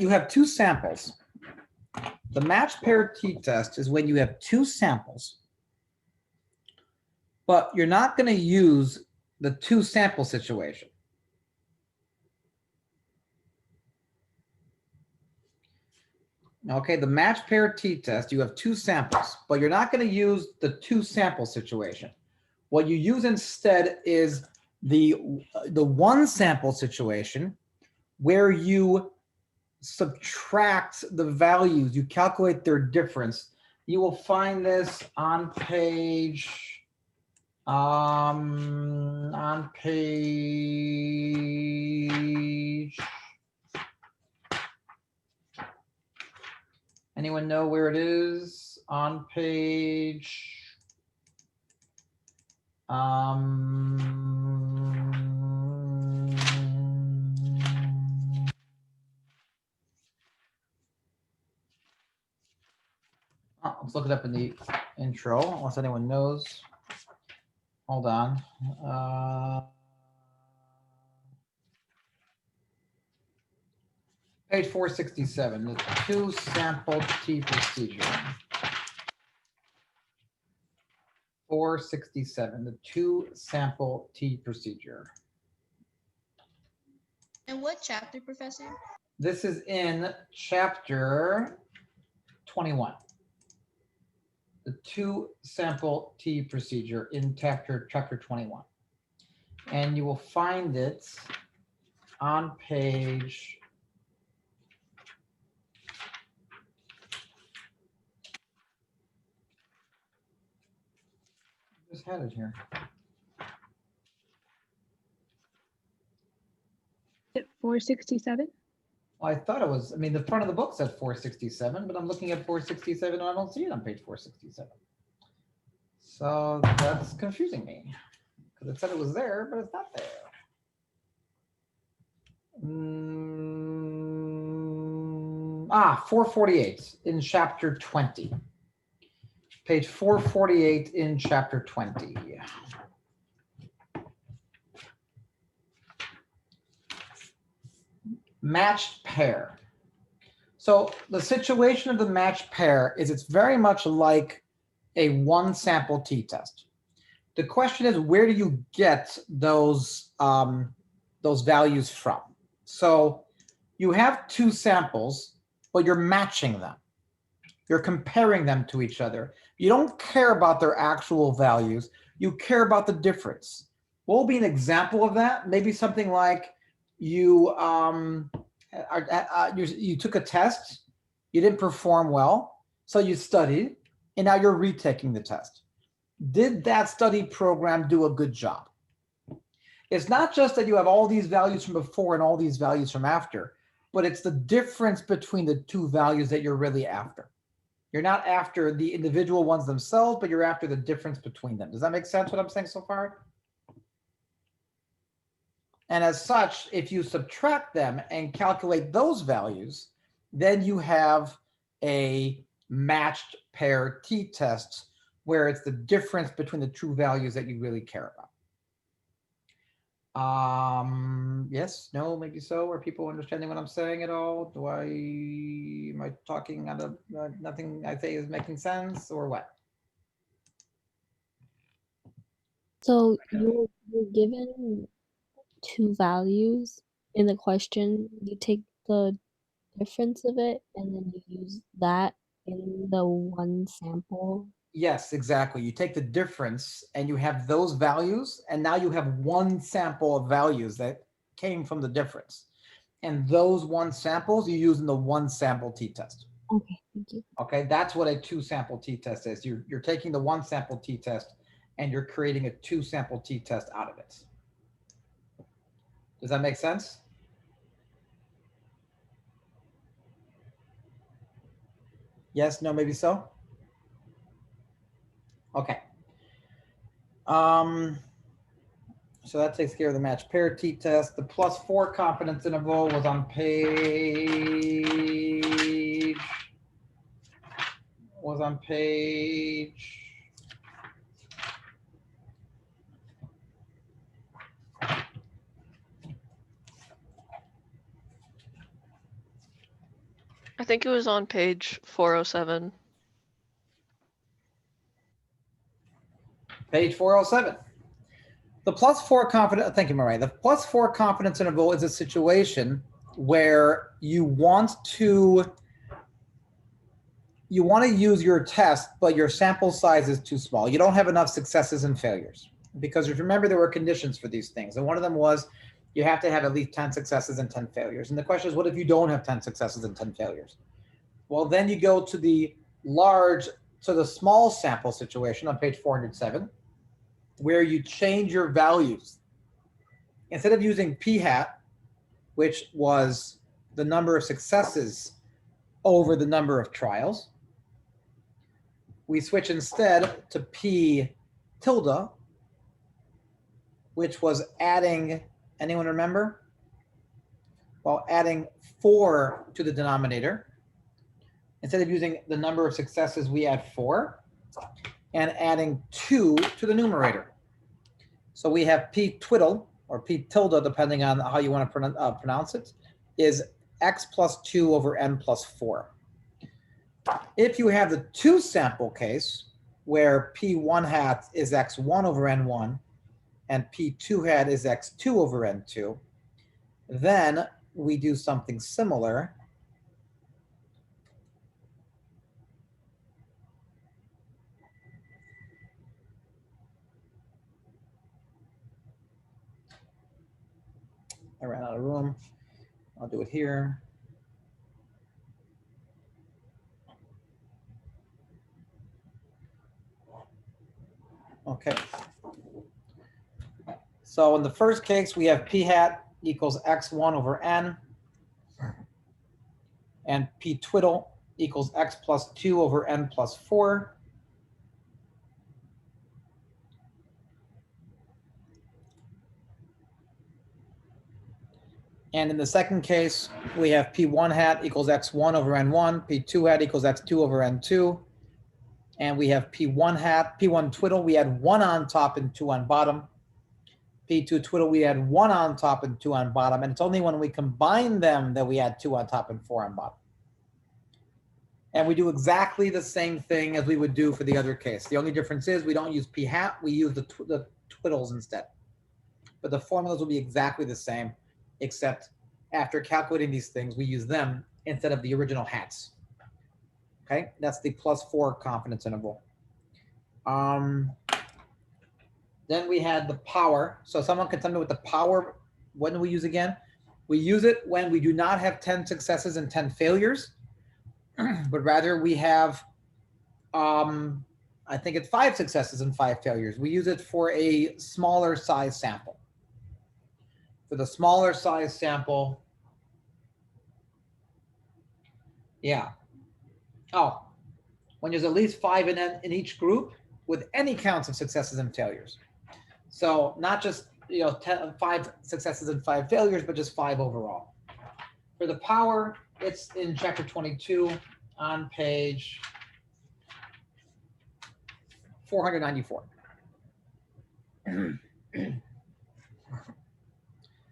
have two samples. The matched pair t-test is when you have two samples, but you're not going to use the two sample situation. Okay, the match pair t-test, you have two samples, but you're not going to use the two sample situation. What you use instead is the one sample situation where you subtract the values, you calculate their difference. You will find this on page anyone know where it is? On page let's look it up in the intro, unless anyone knows. Hold on. Page 467, the two sample t procedure. 467, the two sample t procedure. And what chapter, Professor? This is in chapter 21. The two sample t procedure in chapter 21. And you will find it on page just had it here. 467. Well, I thought it was, I mean, the front of the book said 467, but I'm looking at 467 and I don't see it on page 467. So that's confusing me because it said it was there, but it's not there. 448 in chapter 20. Page 448 in chapter 20. Matched pair. So the situation of the matched pair is it's very much like a one sample t-test. The question is, where do you get those values from? So you have two samples, but you're matching them. You're comparing them to each other. You don't care about their actual values. You care about the difference. What will be an example of that? Maybe something like you took a test, you didn't perform well, so you studied, and now you're retaking the test. Did that study program do a good job? It's not just that you have all these values from before and all these values from after, but it's the difference between the two values that you're really after. You're not after the individual ones themselves, but you're after the difference between them. Does that make sense what I'm saying so far? And as such, if you subtract them and calculate those values, then you have a matched pair t-test where it's the difference between the true values that you really care about. Yes, no, maybe so. Are people understanding what I'm saying at all? Am I talking out of nothing I say is making sense or what? So you're given two values in the question. You take the difference of it and then you use that in the one sample. Yes, exactly. You take the difference and you have those values, and now you have one sample of values that came from the difference. And those one samples you use in the one sample t-test. Okay, thank you. Okay, that's what a two sample t-test is. You're taking the one sample t-test and you're creating a two sample t-test out of it. Does that make sense? Yes, no, maybe so? Okay. So that takes care of the match pair t-test. The +4 confidence interval was on page, I think it was on page 407. Page 407. The +4 confidence, thank you, Maria. The +4 confidence interval is a situation where you want to you want to use your test, but your sample size is too small. You don't have enough successes and failures. Because if you remember, there were conditions for these things. And one of them was you have to have at least 10 successes and 10 failures. And the question is, what if you don't have 10 successes and 10 failures? Well, then you go to the small sample situation on page 407, where you change your values. Instead of using p hat, which was the number of successes over the number of trials, we switch instead to p tilde, which was adding, anyone remember? Well, adding 4 to the denominator. Instead of using the number of successes, we add 4 and adding 2 to the numerator. So we have p twiddle, or p tilde, depending on how you want to pronounce it, is x plus 2 over n plus 4. If you have the 2 sample case, where p1 hat is x1 over n1, and p2 hat is x2 over n2, then we do something similar. I ran out of room. I'll do it here. Okay. So in the first case, we have p hat equals x1 over n, and p twiddle equals x plus 2 over n plus 4. And in the second case, we have p1 hat equals x1 over n1, p2 hat equals x2 over n2. And we have p1 hat, p1 twiddle, we add 1 on top and 2 on bottom. P2 twiddle, we add 1 on top and 2 on bottom. And it's only when we combine them that we add 2 on top and 4 on bottom. And we do exactly the same thing as we would do for the other case. The only difference is we don't use p hat, we use the twiddles instead. But the formulas will be exactly the same, except after calculating these things, we use them instead of the original hats. Okay, that's the +4 confidence interval. Then we had the power. So someone can tell me what the power, when do we use again? We use it when we do not have 10 successes and 10 failures, but rather we have, I think it's 5 successes and 5 failures. We use it for a smaller size sample. For the smaller size sample, yeah. Oh, when there's at least 5 in each group with any counts of successes and failures. So not just 5 successes and 5 failures, but just 5 overall. For the power, it's in chapter 22 on page 494.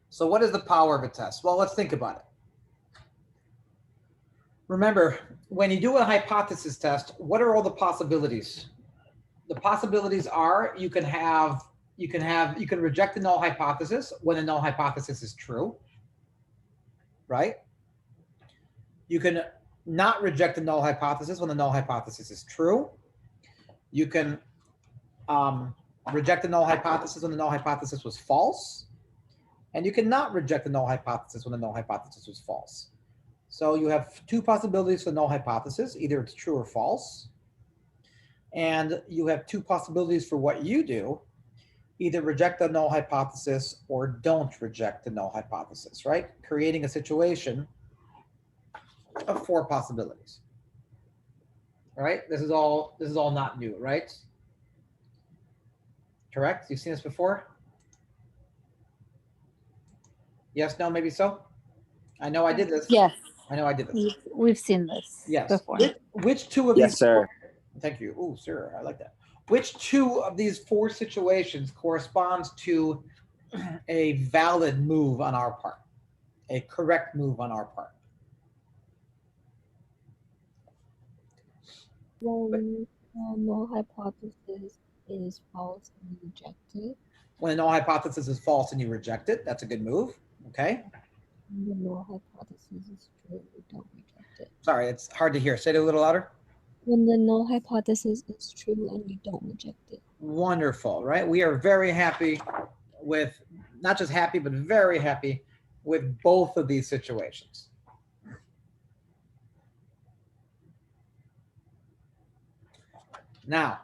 So what is the power of a test? Well, let's think about it. Remember, when you do a hypothesis test, what are all the possibilities? The possibilities are you can reject the null hypothesis when the null hypothesis is true, right? You can not reject the null hypothesis when the null hypothesis is true. You can reject the null hypothesis when the null hypothesis was false. And you cannot reject the null hypothesis when the null hypothesis was false. So you have 2 possibilities for null hypothesis, either it's true or false. And you have 2 possibilities for what you do, either reject the null hypothesis or don't reject the null hypothesis, right? Creating a situation of 4 possibilities. All right, this is all not new, right? Correct? You've seen this before? Yes, no, maybe so? I know I did this. Yes. I know I did this. We've seen this before. Which 2 of Yes, these? sir. Thank you. Oh, sir, I like that. Which 2 of these 4 situations corresponds to a valid move on our part, a correct move on our part? When null hypothesis is false and you reject it. When a null hypothesis is false and you reject it, that's a good move. Okay. When the null hypothesis is true, you don't reject it. Sorry, it's hard to hear. Say it a little louder. when the null hypothesis is true and you don't reject it. Wonderful, right? We are very happy with, not just happy, but very happy with both of these situations. Now,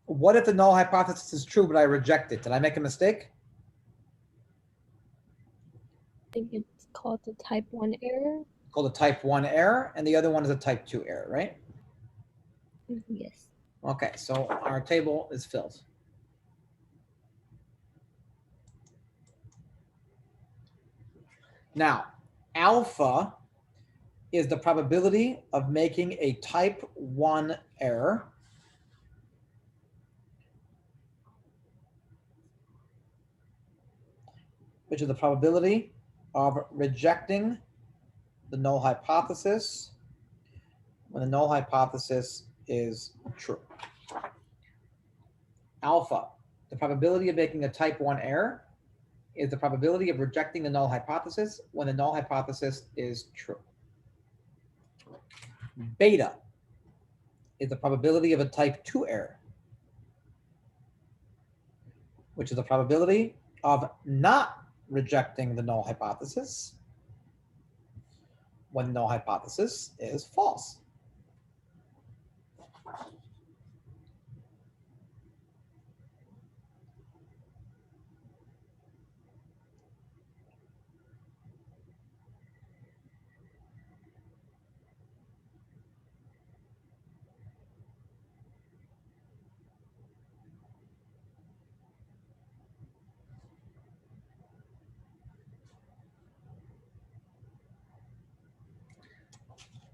what if the null hypothesis is true, but I reject it? Did I make a mistake? I think it's called the type 1 error. Called a type 1 error, and the other one is a type 2 error, right? Yes. Okay, so our table is filled. Now, alpha is the probability of making a type 1 error which is the probability of rejecting the null hypothesis when the null hypothesis is true. Alpha, the probability of making a type 1 error, is the probability of rejecting the null hypothesis when the null hypothesis is true. Beta is the probability of a type 2 error, which is the probability of not rejecting the null hypothesis when the null hypothesis is false.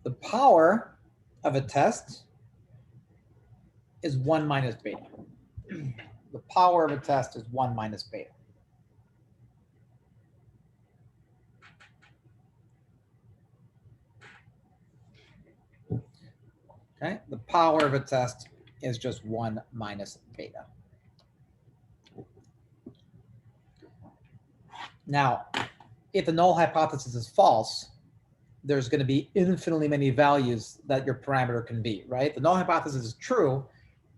The power of a test is 1 minus beta. The power of a test is 1 minus beta. Okay, the power of a test is just 1 minus beta. Now, if the null hypothesis is false, there's going to be infinitely many values that your parameter can be, right? The null hypothesis is true.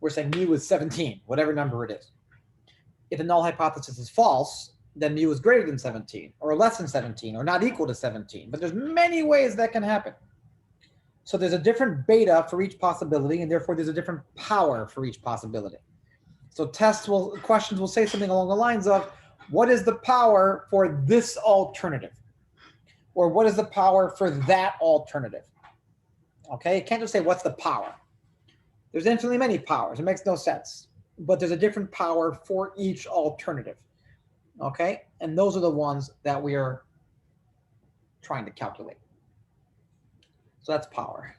We're saying mu is 17, whatever number it is. If the null hypothesis is false, then mu is greater than 17 or less than 17 or not equal to 17. But there's many ways that can happen. So there's a different beta for each possibility, and therefore there's a different power for each possibility. So questions will say something along the lines of, what is the power for this alternative? Or what is the power for that alternative? Okay, you can't just say, what's the power? There's infinitely many powers. It makes no sense. But there's a different power for each alternative. Okay, and those are the ones that we are trying to calculate. So that's power.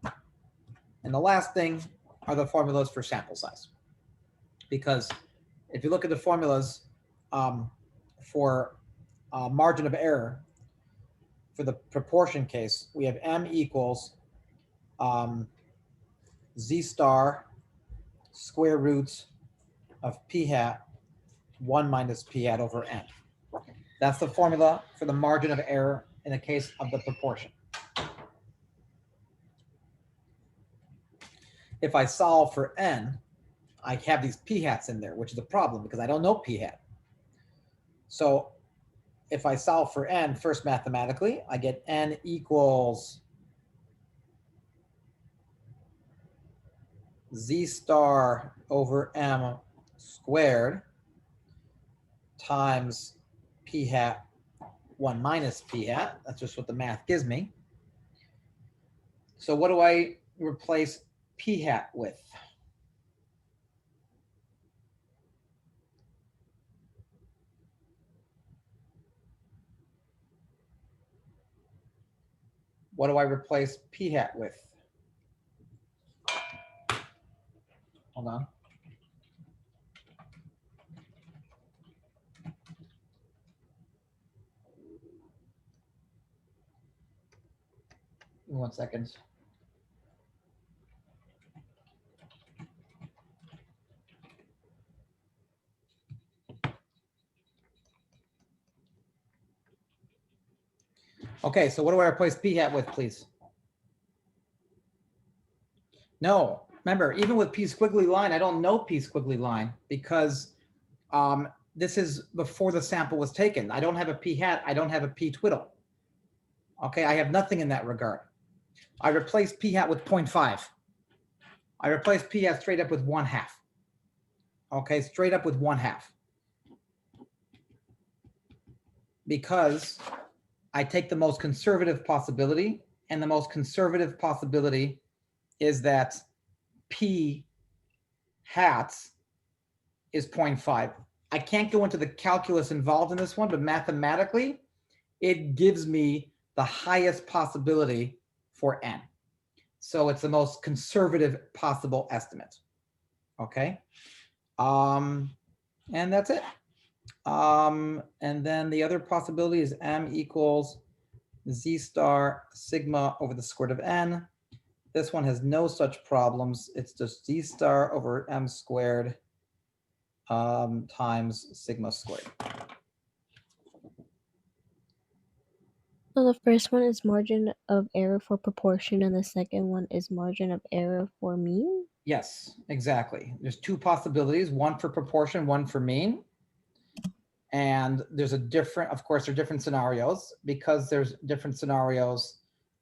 And the last thing are the formulas for sample size. Because if you look at the formulas for margin of error, for the proportion case, we have m equals z star square root of p hat 1 minus p hat over n. That's the formula for the margin of error in the case of the proportion. If I solve for n, I have these p hats in there, which is a problem because I don't know p hat. So if I solve for n first mathematically, I get n equals z star over m squared times p hat 1 minus p hat. That's just what the math gives me. So what do I replace p hat with? What do I replace p hat with? Hold on. Give me 1 second. Okay, so what do I replace p hat with, please? No, remember, even with P squiggly line, I don't know P squiggly line because this is before the sample was taken. I don't have a P hat. I don't have a P twiddle. Okay, I have nothing in that regard. I replaced P hat with 0.5. I replaced P hat straight up with 1/2. Okay, straight up with 1/2. Because I take the most conservative possibility, and the most conservative possibility is that P hats is 0.5. I can't go into the calculus involved in this one, but mathematically, it gives me the highest possibility for N. So it's the most conservative possible estimate. Okay. And that's it. And then the other possibility is M equals Z star sigma over the square root of N. This one has no such problems. It's just Z star over M squared times sigma squared. So the first one is margin of error for proportion, and the second one is margin of error for mean? Yes, exactly. There's two possibilities, one for proportion, one for mean. And there's a different, of course, there are different scenarios. Because there's different scenarios,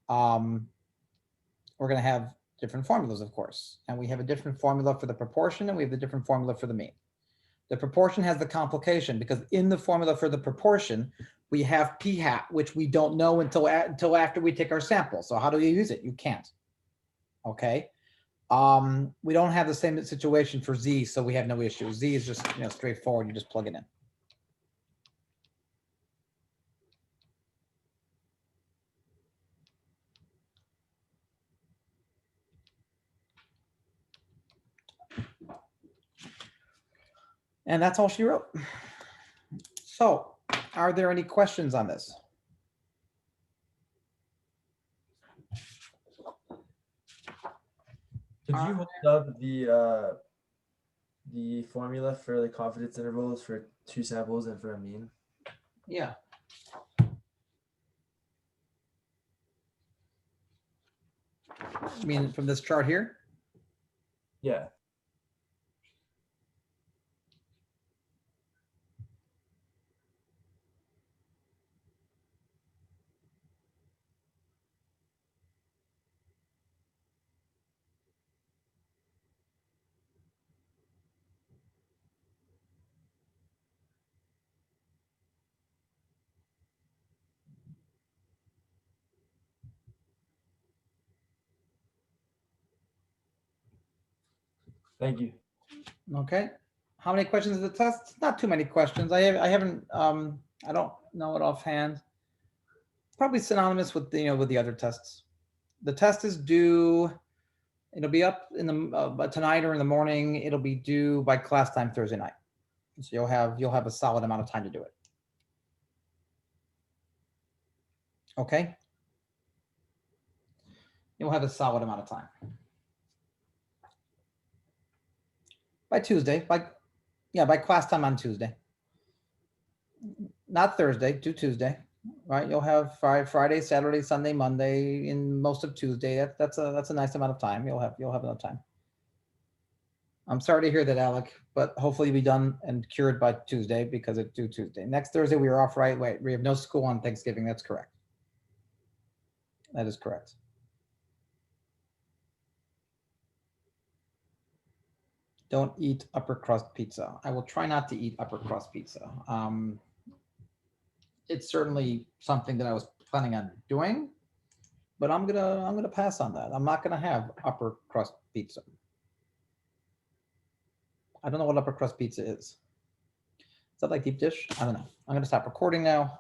we're going to have different formulas, of course. And we have a different formula for the proportion, and we have a different formula for the mean. The proportion has the complication because in the formula for the proportion, we have P hat, which we don't know until after we take our sample. So how do you use it? You can't. Okay. We don't have the same situation for Z, so we have no issue. Z is just straightforward. You just plug it in. And that's all she wrote. So are there any questions on this? Could you hold up the formula for the confidence intervals for 2 samples and for a mean? Yeah. I mean, from this chart here? Yeah. Thank you. Okay. How many questions is the test? Not too many questions. I haven't I don't know it offhand. Probably synonymous with with the other tests. The test is due. It'll be up in the tonight or in the morning. It'll be due by class time Thursday night. So you'll have a solid amount of time to do it. Okay. You'll have a solid amount of time. By Tuesday, by class time on Tuesday. Not Thursday, do Tuesday, right? You'll have Friday, Saturday, Sunday, Monday, in most of Tuesday. That's a nice amount of time. You'll have enough time. I'm sorry to hear that, Alec, but hopefully you'll be done and cured by Tuesday because it's due Tuesday. Next Thursday we are off, right? Wait, we have no school on Thanksgiving. That's correct. That is correct. Don't eat upper crust pizza. I will try not to eat upper crust pizza. It's certainly something that I was planning on doing, but I'm gonna pass on that. I'm not gonna have upper crust pizza. I don't know what upper crust pizza is. Is that like deep dish? I don't know. I'm gonna stop recording now.